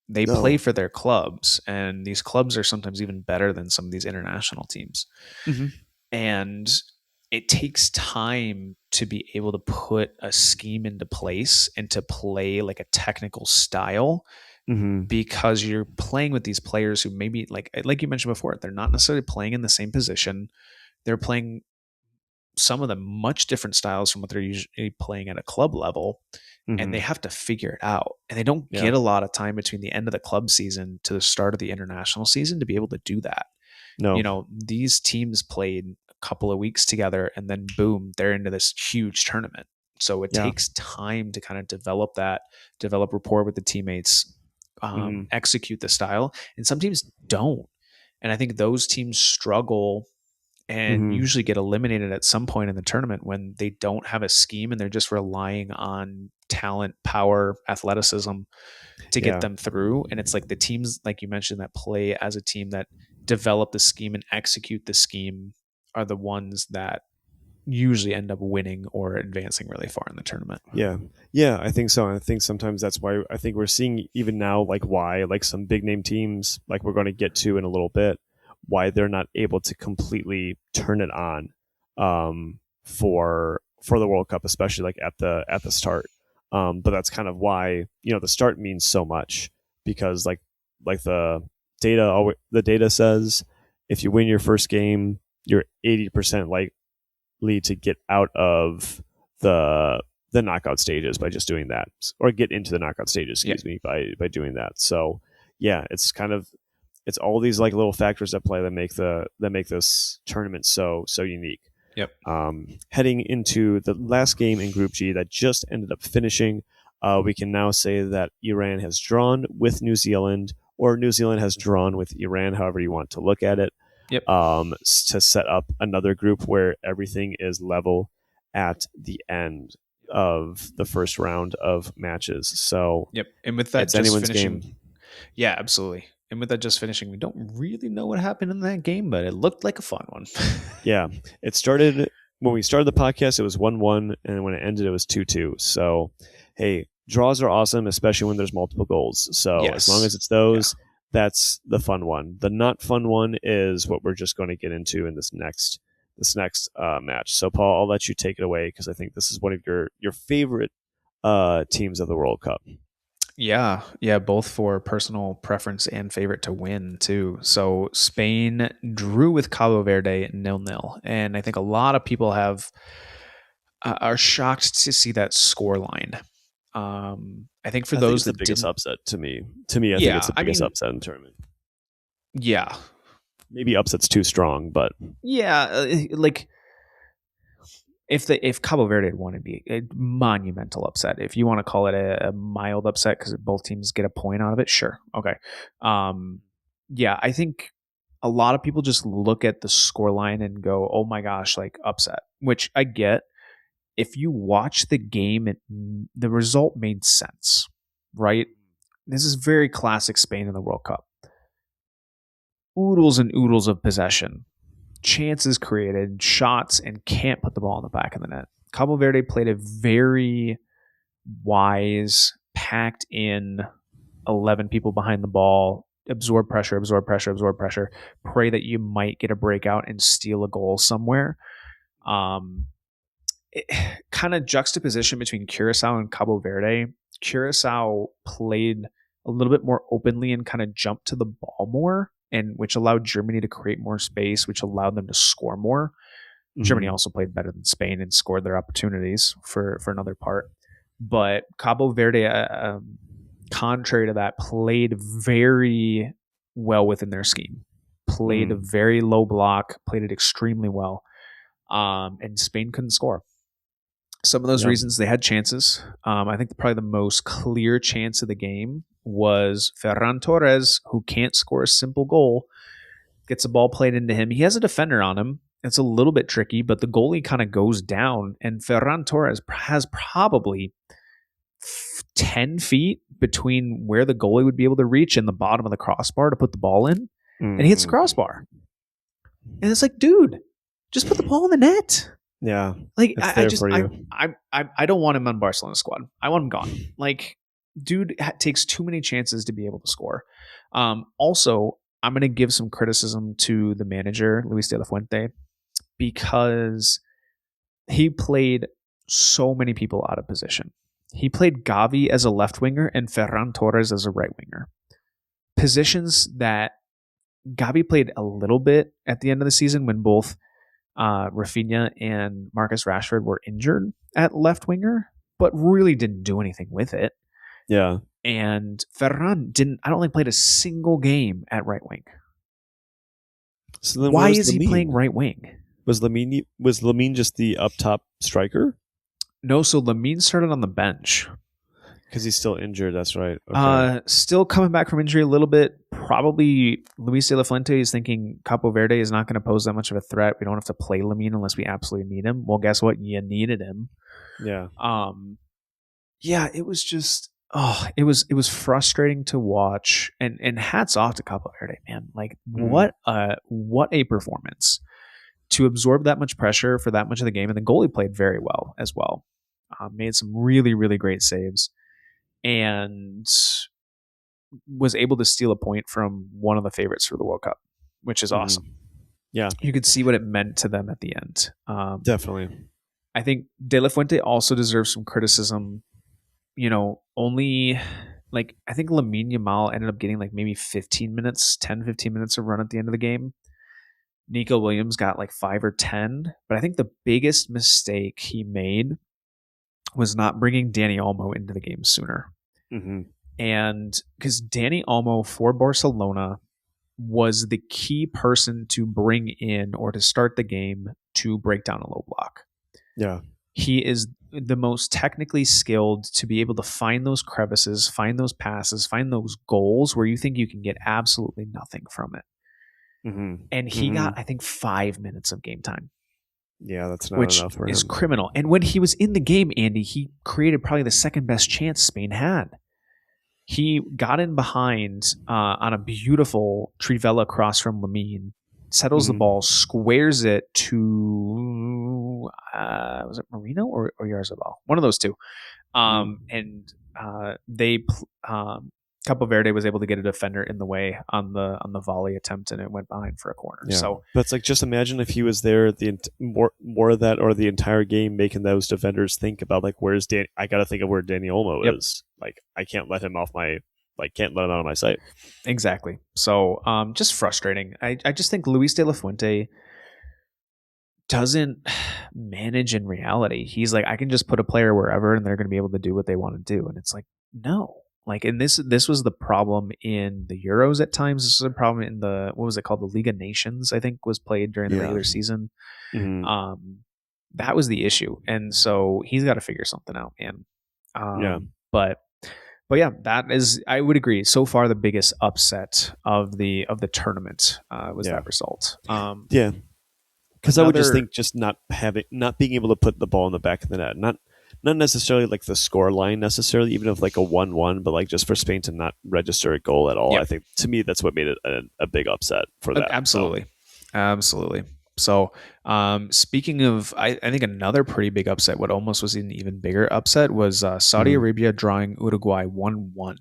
They play No. for their clubs, and these clubs are sometimes even better than some of these international teams. Hmm. And it takes time to be able to put a scheme into place and to play like a technical style, Hmm. because you're playing with these players who maybe like you mentioned before, they're not necessarily playing in the same position. They're playing, some of them, much different styles from what they're usually playing at a club level, and they Hmm. have to figure it out. And they don't Yeah. get a lot of time between the end of the club season to the start of the international season to be able to do that. No. These teams played a couple of weeks together and then boom, they're into this huge tournament. So it Yeah. takes time to kind of develop rapport with the teammates, Hmm. execute the style. And some teams don't. And I think those teams struggle and Hmm. usually get eliminated at some point in the tournament when they don't have a scheme and they're just relying on talent, power, athleticism to get Yeah. them through. And it's like the teams, like you mentioned, that play as a team, that develop the scheme and execute the scheme, are the ones that usually end up winning or advancing really far in the tournament. Yeah. Yeah, I think so. And I think sometimes that's why I think we're seeing even now, like why like some big name teams, like we're going to get to in a little bit, why they're not able to completely turn it on for the World Cup, especially like at the start. But that's kind of why the start means so much, because like the data says, if you win your first game, you're 80% likely to get out of the the knockout stages by just doing that, or get into the knockout stages, Yeah. excuse me, by doing that. So yeah, it's all these like little factors at play that make this tournament so unique. Yep. Heading into the last game in Group G that just ended up finishing, we can now say that Iran has drawn with New Zealand, or New Zealand has drawn with Iran, however you want to look at it, Yep. to set up another group where everything is level at the end of the first round of matches. So Yep. And with that it's just anyone's finishing, game. yeah, absolutely. And with that just finishing, we don't really know what happened in that game, but it looked like a fun one. Yeah, it started when we started the podcast. It was 1-1, and when it ended, it was 2-2. So, hey, draws are awesome, especially when there's multiple goals. So as long Yes. as it's Yeah. those, that's the fun one. The not fun one is what we're just going to get into in this next match. So, Paul, I'll let you take it away, because I think this is one of your favorite teams of the World Cup. Yeah, yeah, both for personal preference and favorite to win too. So Spain drew with Cabo Verde 0-0, and I think a lot of people are shocked to see that score line. I think for I think those it's the that biggest didn't, upset to me. To me, I think it's yeah, the I biggest mean, upset in the tournament. yeah, Maybe upset's too strong, but yeah, like if Cabo Verde had won, it'd be a monumental upset. If you want to call it a mild upset because both teams get a point out of it, sure, okay. Um, yeah, I think a lot of people just look at the score line and go, "Oh my gosh, like upset," which I get. If you watch the game, the result made sense, right? This is very classic Spain in the World Cup. Oodles and oodles of possession, chances created, shots, and can't put the ball in the back of the net. Cabo Verde played a very wise, packed in 11 people behind the ball, absorb pressure, absorb pressure, absorb pressure, pray that you might get a breakout and steal a goal somewhere. Um, Kind of juxtaposition between Curacao and Cabo Verde. Curacao played a little bit more openly and kind of jumped to the ball more, and which allowed Germany to create more space, which allowed them to score more. Germany mm-hmm. also played better than Spain and scored their opportunities for another part. But Cabo Verde, contrary to that, played very well within their scheme. Played a very low block, played it extremely well, and Spain couldn't score. Some of those Yeah. reasons, they had chances. I think probably the most clear chance of the game was Ferran Torres, who can't score a simple goal, gets a ball played into him. He has a defender on him. It's a little bit tricky, but the goalie kind of goes down, and Ferran Torres has probably 10 feet between where the goalie would be able to reach and the bottom of the crossbar to put the ball in, and he hits the crossbar. And it's like, dude, just put the ball in the net. Yeah, Like it's there for you. I don't want him on Barcelona squad. I want him gone. Like dude takes too many chances to be able to score. Also, I'm going to give some criticism to the manager, Luis de la Fuente, because he played so many people out of position. He played Gavi as a left winger and Ferran Torres as a right winger. Positions that Gavi played a little bit at the end of the season when both Rafinha and Marcus Rashford were injured at left winger, but really didn't do anything with it. Yeah. And Ferran didn't, I don't think, played a single game at right wing. So then Why where's is he playing Lamine? right wing? Was Lamine just the up top striker? No, so Lamine started on the bench. Because he's still injured. That's right. Okay. Still coming back from injury a little bit. Probably Luis de la Fuente is thinking Capo Verde is not going to pose that much of a threat. We don't have to play Lamine unless we absolutely need him. Well, guess what? You needed him. Yeah. Yeah, it was just it was frustrating to watch. And hats off to Capo Verde, man. Like what a performance to absorb that much pressure for that much of the game. And the goalie played very well as well. Made some really, really great saves and was able to steal a point from one of the favorites for the World Cup, which is awesome. Yeah. You could see what it meant to them at the end. Definitely. I think De La Fuente also deserves some criticism. Only like I think Lamine Yamal ended up getting like maybe 15 minutes, 10, 15 minutes of run at the end of the game. Nico Williams got like 5 or 10. But I think the biggest mistake he made was not bringing Dani Olmo into the game sooner. Mm-hmm. And because Dani Olmo for Barcelona was the key person to bring in or to start the game to break down a low block. Yeah. He is the most technically skilled to be able to find those crevices, find those passes, find those goals where you think you can get absolutely nothing from it. Mm-hmm. And he got, I think, 5 minutes of game time. Yeah, that's not which enough for is him. criminal. And when he was in the game, Andy, he created probably the second best chance Spain had. He got in behind on a beautiful Trivela cross from Lamine, settles the ball, squares it to was it Marino or Yarzabal? One of those two. And Capo Verde was able to get a defender in the way on the volley attempt, and it went behind for a corner. Yeah. So but it's like, just imagine if he was there more of that or the entire game, making those defenders think about like, where's Dan? I got to think of where Dani Olmo is. Like, I can't let him can't let him out of my sight. Exactly. So just frustrating. I just think Luis de la Fuente doesn't manage in reality. He's like, I can just put a player wherever and they're going to be able to do what they want to do. And it's like, no. Like, and this was the problem in the Euros at times. This was a problem in the, what was it called? The League of Nations, I think, was played during the regular season. That was the issue. And so he's got to figure something out, man. But yeah, that is, I would agree. So far, the biggest upset of the tournament was that result. Because I would just think just not being able to put the ball in the back of the net, not necessarily like the score line necessarily, even if like a 1-1, but like just for Spain to not register a goal at all. Yep. I think to me that's what made it a big upset for that. Absolutely. So speaking of, I think another pretty big upset, what almost was an even bigger upset, was Saudi Arabia drawing Uruguay 1-1.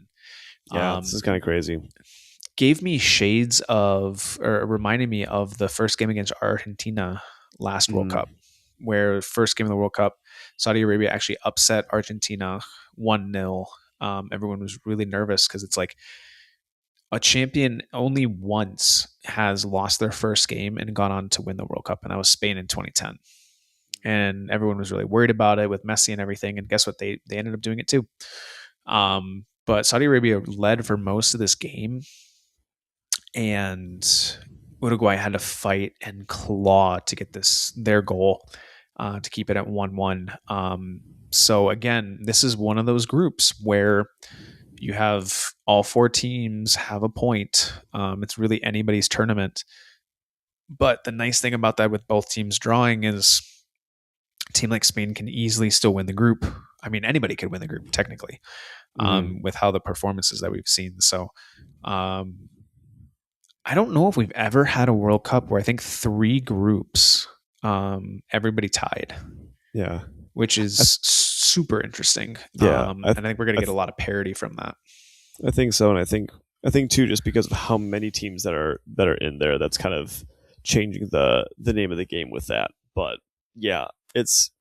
Yeah, this is kind of crazy. Gave me shades of, or reminded me of the first game against Argentina last World Cup, where first game of the World Cup, Saudi Arabia actually upset Argentina 1-0. Everyone was really nervous because it's like a champion only once has lost their first game and gone on to win the World Cup, and that was Spain in 2010. And everyone was really worried about it with Messi and everything. And guess what? They ended up doing it too. But Saudi Arabia led for most of this game, and Uruguay had to fight and claw to get their goal to keep it at 1-1. So again, this is one of those groups where you have all four teams have a point. It's really anybody's tournament. But the nice thing about that with both teams drawing is a team like Spain can easily still win the group. I mean, anybody could win the group technically, with how the performances that we've seen. So I don't know if we've ever had a World Cup where I think 3 groups, everybody tied. Yeah. which I, is super interesting. yeah, And I think we're going to I, get a lot of parity from that. I think so, and I think too, just because of how many teams that are in there, that's kind of changing the name of the game with that. But yeah, it's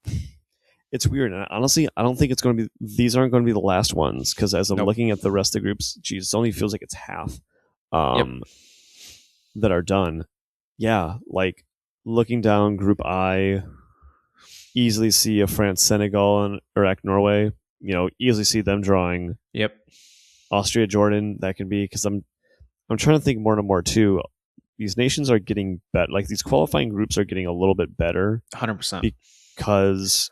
weird. And honestly, I don't think it's going to be. These aren't going to be the last ones because as I'm Nope. looking at the rest of the groups, geez, it only feels like it's half Yep. um, that are done. Yeah, like looking down Group I, easily see a France, Senegal, and Iraq, Norway. Easily see them drawing Yep. Austria, Jordan. That can be because I'm trying to think more and more too. These nations are getting better. Like these qualifying groups are getting a little bit better 100%. because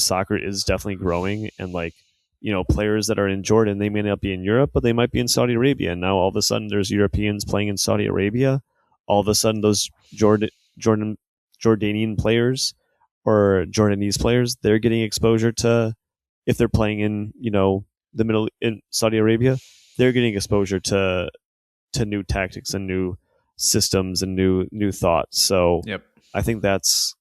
soccer is definitely growing, and like players that are in Jordan, they may not be in Europe, but they might be in Saudi Arabia. And now all of a sudden there's Europeans playing in Saudi Arabia. All of a sudden those Jordanian players or Jordanese players, they're getting exposure to, if they're playing in the middle in Saudi Arabia, they're getting exposure to new tactics and new systems and new thoughts. So Yep. I think that's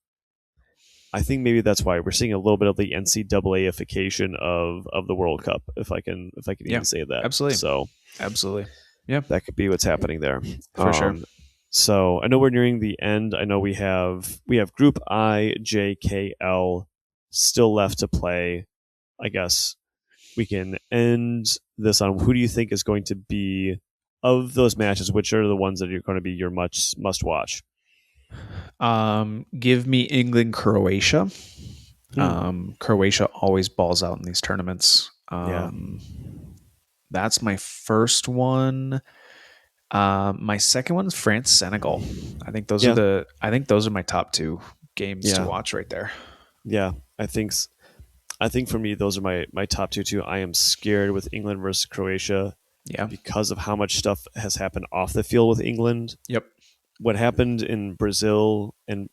I think maybe that's why we're seeing a little bit of the NCAA-ification of the World Cup, if I can Yeah. even say that. Absolutely. So Absolutely. Yeah. that could be what's happening there. For sure. So I know we're nearing the end. I know we have Group I, J, K, L still left to play. I guess we can end this on who do you think is going to be, of those matches, which are the ones that are going to be your must watch? Give me England, Croatia. Hmm. Croatia always balls out in these tournaments. Yeah. That's my first one. My second one's France, Senegal. Yeah. I think those are my top two games to Yeah. watch right there. Yeah. I think for me, those are my top two too. I am scared with England versus Croatia Yeah. because of how much stuff has happened off the field with England. Yep. What happened in Brazil, and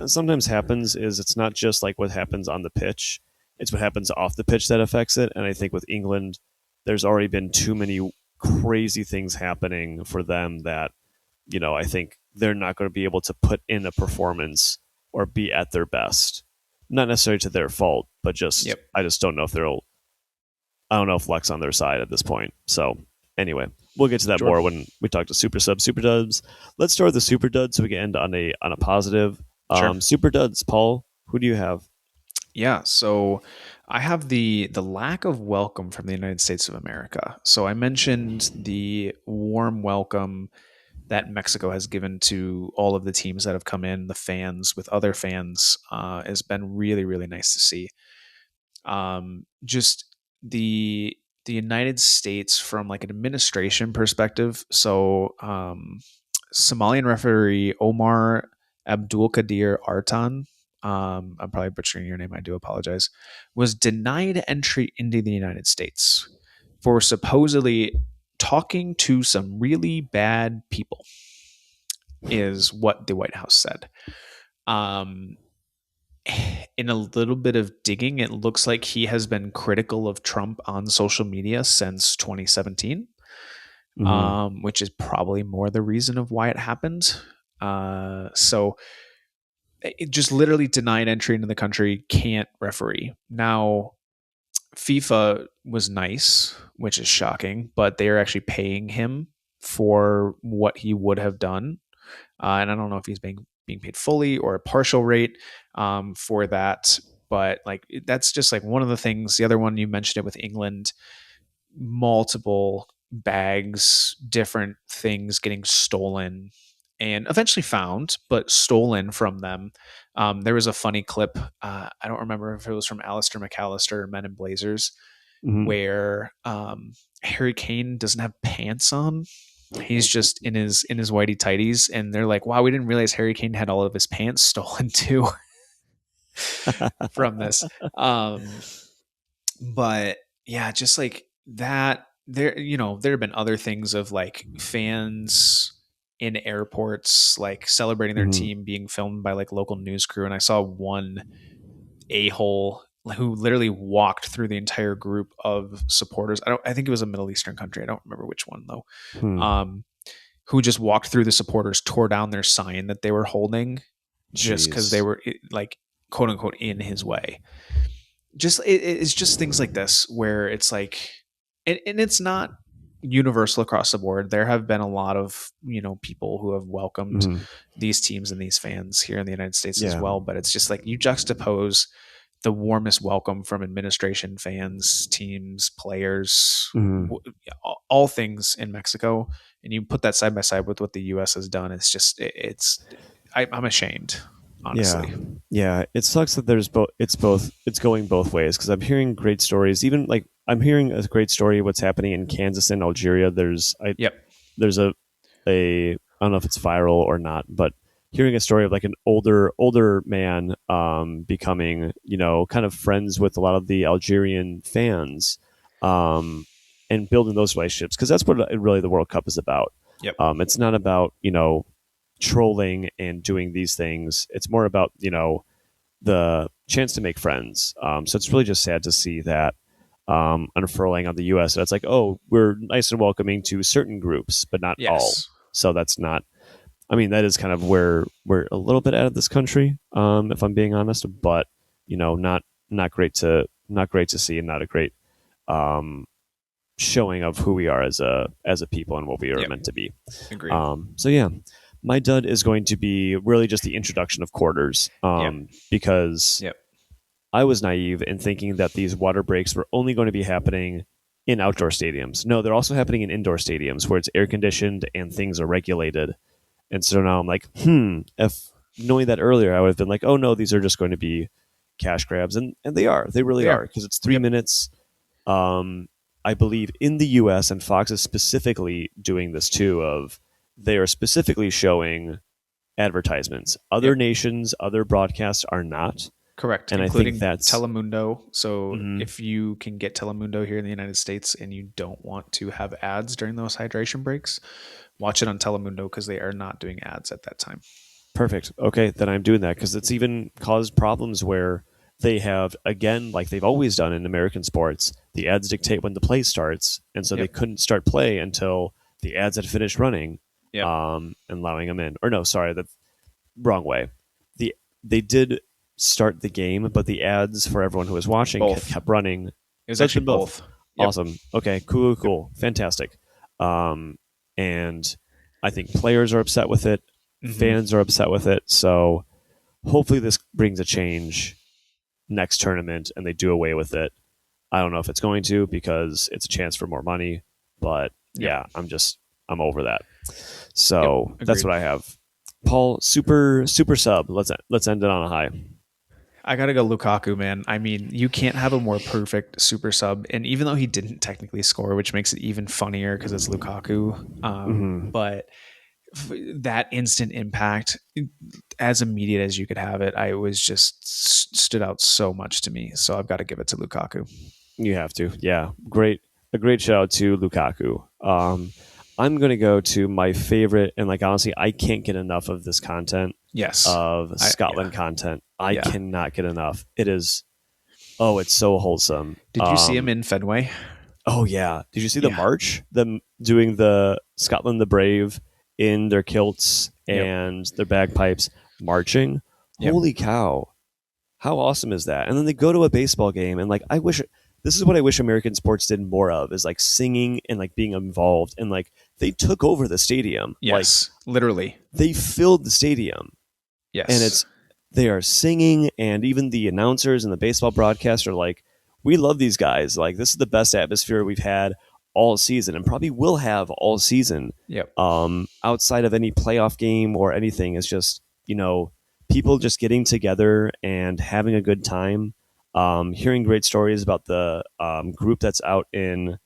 sometimes happens is it's not just like what happens on the pitch, it's what happens off the pitch that affects it. And I think with England, there's already been too many crazy things happening for them that I think they're not going to be able to put in a performance or be at their best. Not necessarily to their fault, but Yep. I just don't know if I don't know if luck's on their side at this point. So anyway, we'll get to that Sure. more when we talk to Supersub, Superduds. Let's start with the Superdud so we can end on a positive. Sure. Superduds, Paul, who do you have? Yeah. So I have the lack of welcome from the United States of America. So I mentioned the warm welcome that Mexico has given to all of the teams that have come in, the fans with other fans, has been really, really nice to see. Just the United States from like an administration perspective. So Somalian referee Omar Abdul Qadir Artan, I'm probably butchering your name, I do apologize, was denied entry into the United States for supposedly talking to some really bad people, is what the White House said. Um, in a little bit of digging, it looks like he has been critical of Trump on social media since 2017, Mm-hmm. which is probably more the reason of why it happened. So it just literally denied entry into the country, can't referee. Now, FIFA was nice, which is shocking, but they are actually paying him for what he would have done. And I don't know if he's being paid fully or a partial rate for that. But like that's just like one of the things. The other one you mentioned it with England, multiple bags, different things getting stolen and eventually found, but stolen from them. There was a funny clip. I don't remember if it was from Alistair McAllister or Men in Blazers, Mm-hmm. where Harry Kane doesn't have pants on. He's just in his whitey tighties, and they're like, "Wow, we didn't realize Harry Kane had all of his pants stolen too from this." But yeah, just like that. There have been other things of like fans in airports, like celebrating their Mm-hmm. team being filmed by like local news crew, and I saw one a-hole who literally walked through the entire group of supporters. I think it was a Middle Eastern country. I don't remember which one though. Hmm. Who just walked through the supporters, tore down their sign that they were holding just because they Jeez. were like quote unquote in his way. It's just things like this where it's like, and it's not universal across the board. There have been a lot of people who have welcomed Mm-hmm. these teams and these fans here in the United States as Yeah. well. But it's just like you juxtapose the warmest welcome from administration, fans, teams, players, Mm-hmm. all things in Mexico, and you put that side by side with what the U.S. has done. It's just I'm ashamed, Yeah, honestly. yeah. It sucks that there's both. It's going both ways because I'm hearing great stories. Even like I'm hearing a great story what's happening in Kansas and Algeria. Yep. There's a I don't know if it's viral or not, but hearing a story of like an older man becoming kind of friends with a lot of the Algerian fans, um, and building those relationships because that's what really the World Cup is about. Yep. It's not about trolling and doing these things. It's more about the chance to make friends. So it's really just sad to see that unfurling on the U.S. It's like, oh, we're nice and welcoming to certain groups, but not all. Yes. So that's not. I mean, that is kind of where we're a little bit out of this country, if I'm being honest. But not great to see, and not a great um, showing of who we are as a people and what we are Yep. meant to be. Agreed. So yeah, my dud is going to be really just the introduction of quarters, Yep. because Yep. I was naive in thinking that these water breaks were only going to be happening in outdoor stadiums. No, they're also happening in indoor stadiums where it's air conditioned and things are regulated. And so now I'm like, if knowing that earlier, I would have been like, oh no, these are just going to be cash grabs, and they really They are are. because it's 3 minutes. I believe in the U.S. and Fox is specifically doing this too. Of they are specifically showing advertisements. Other Yep. nations, other broadcasts are not, Correct, and I think including that's Telemundo. So mhm, if you can get Telemundo here in the United States and you don't want to have ads during those hydration breaks, watch it on Telemundo because they are not doing ads at that time. perfect. Okay, then I'm doing that because it's even caused problems where they have, again, like they've always done in American sports, the ads dictate when the play starts, and so they Yep. couldn't start play until the ads had finished running, Yep. and allowing them in. Or no, sorry, the wrong way. They did start the game, but the ads for everyone who was watching Both. kept running. It was So it's actually been both. both. Yep. Awesome. Okay. Cool. Yep. Cool. Fantastic. And I think players are upset with it. Mm-hmm. Fans are upset with it. So hopefully this brings a change next tournament and they do away with it. I don't know if it's going to because it's a chance for more money, but yeah, Yep. I'm over that. Yep. So that's Agreed. what I have. Paul, super sub. Let's end it on a high. I gotta go Lukaku, man. I mean, you can't have a more perfect super sub. And even though he didn't technically score, which makes it even funnier because it's Lukaku, Mm-hmm. but that instant impact, as immediate as you could have it, I was just stood out so much to me. So I've got to give it to Lukaku. You have to. Yeah. A great shout out to Lukaku. I'm going to go to my favorite, and like honestly, I can't get enough of this content, Yes. of Scotland Yeah. content. I Yeah. cannot get enough. It is, oh, it's so wholesome. Did you see him in Fenway? Oh yeah. Did you see the Yeah. march? Them doing the Scotland the Brave in their kilts Yep. and their bagpipes marching. Yep. Holy cow. How awesome is that? And then they go to a baseball game and like I wish this is what I wish American sports did more of is like singing and like being involved and like they took over the stadium. Yes. Literally. Like they filled the stadium Yes. and they are singing and even the announcers and the baseball broadcast are like, we love these guys. Like this is the best atmosphere we've had all season and probably will have all season. Yep. Outside of any playoff game or anything, it's just, people just getting together and having a good time. Hearing great stories about the group that's out in,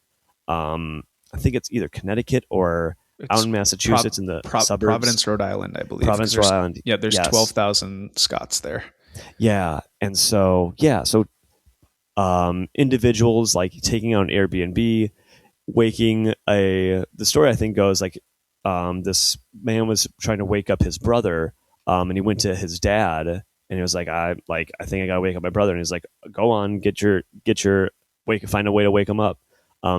I think it's either Connecticut or out in Massachusetts in the suburbs. Providence, Rhode Island, I believe. Providence, Rhode Island. Yeah, there's Yes. 12,000 Scots there. Yeah, and so individuals like taking out an Airbnb, the story I think goes like this man was trying to wake up his brother, and he went to his dad and he was like, I think I gotta wake up my brother, and he's like, go on, get your find a way to wake him up.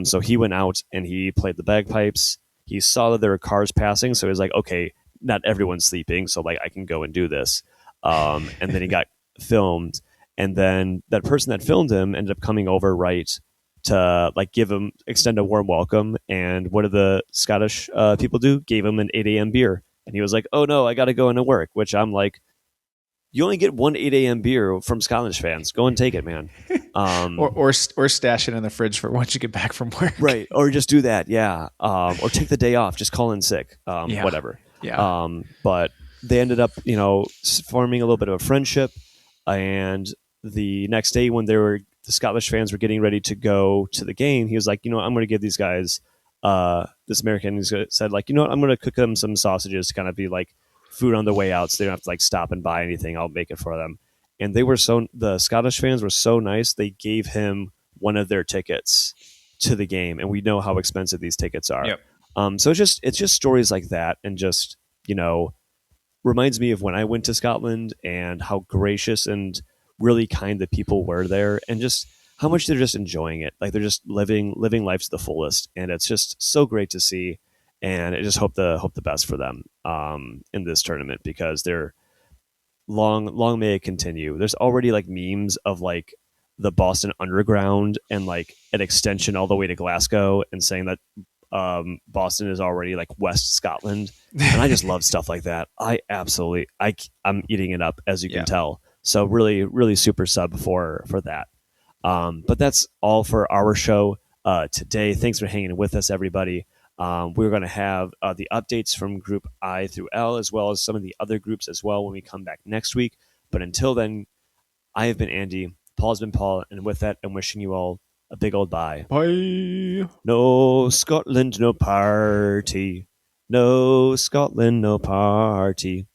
So he went out and he played the bagpipes. He saw that there were cars passing, so he was like, okay, not everyone's sleeping, so like I can go and do this. And then he got filmed, and then that person that filmed him ended up coming over right to like give him extend a warm welcome. And what did the Scottish people do? Gave him an 8 a.m. beer, and he was like, "Oh no, I got to go into work." Which I'm like, you only get one 8 a.m. beer from Scottish fans. Go and take it, man. Um, or stash it in the fridge for once you get back from work. right, or just do that, yeah. Or take the day off, just call in sick, Yeah. whatever. Yeah. But they ended up, forming a little bit of a friendship. And the next day, when the Scottish fans were getting ready to go to the game, he was like, I'm going to give these guys, this American, he said, like, I'm going to cook them some sausages to kind of be like food on the way out, so they don't have to like stop and buy anything. I'll make it for them. And the Scottish fans were so nice. They gave him one of their tickets to the game, and we know how expensive these tickets are. Yep. So it's just stories like that, and just reminds me of when I went to Scotland and how gracious and really kind the people were there, and just how much they're just enjoying it. Like they're just living life to the fullest, and it's just so great to see. And I just hope the best for them in this tournament, because they're long may it continue. There's already like memes of like the Boston Underground and like an extension all the way to Glasgow, and saying that Boston is already like West Scotland, and I just love stuff like that. I'm eating it up, as you can Yeah. tell. So really, really super sub for that. But that's all for our show today. Thanks for hanging with us, everybody. We're going to have the updates from Group I through L, as well as some of the other groups as well, when we come back next week. But until then, I have been Andy. Paul's been Paul, and with that, I'm wishing you all a big old bye. Bye. No Scotland, no party. No Scotland, no party.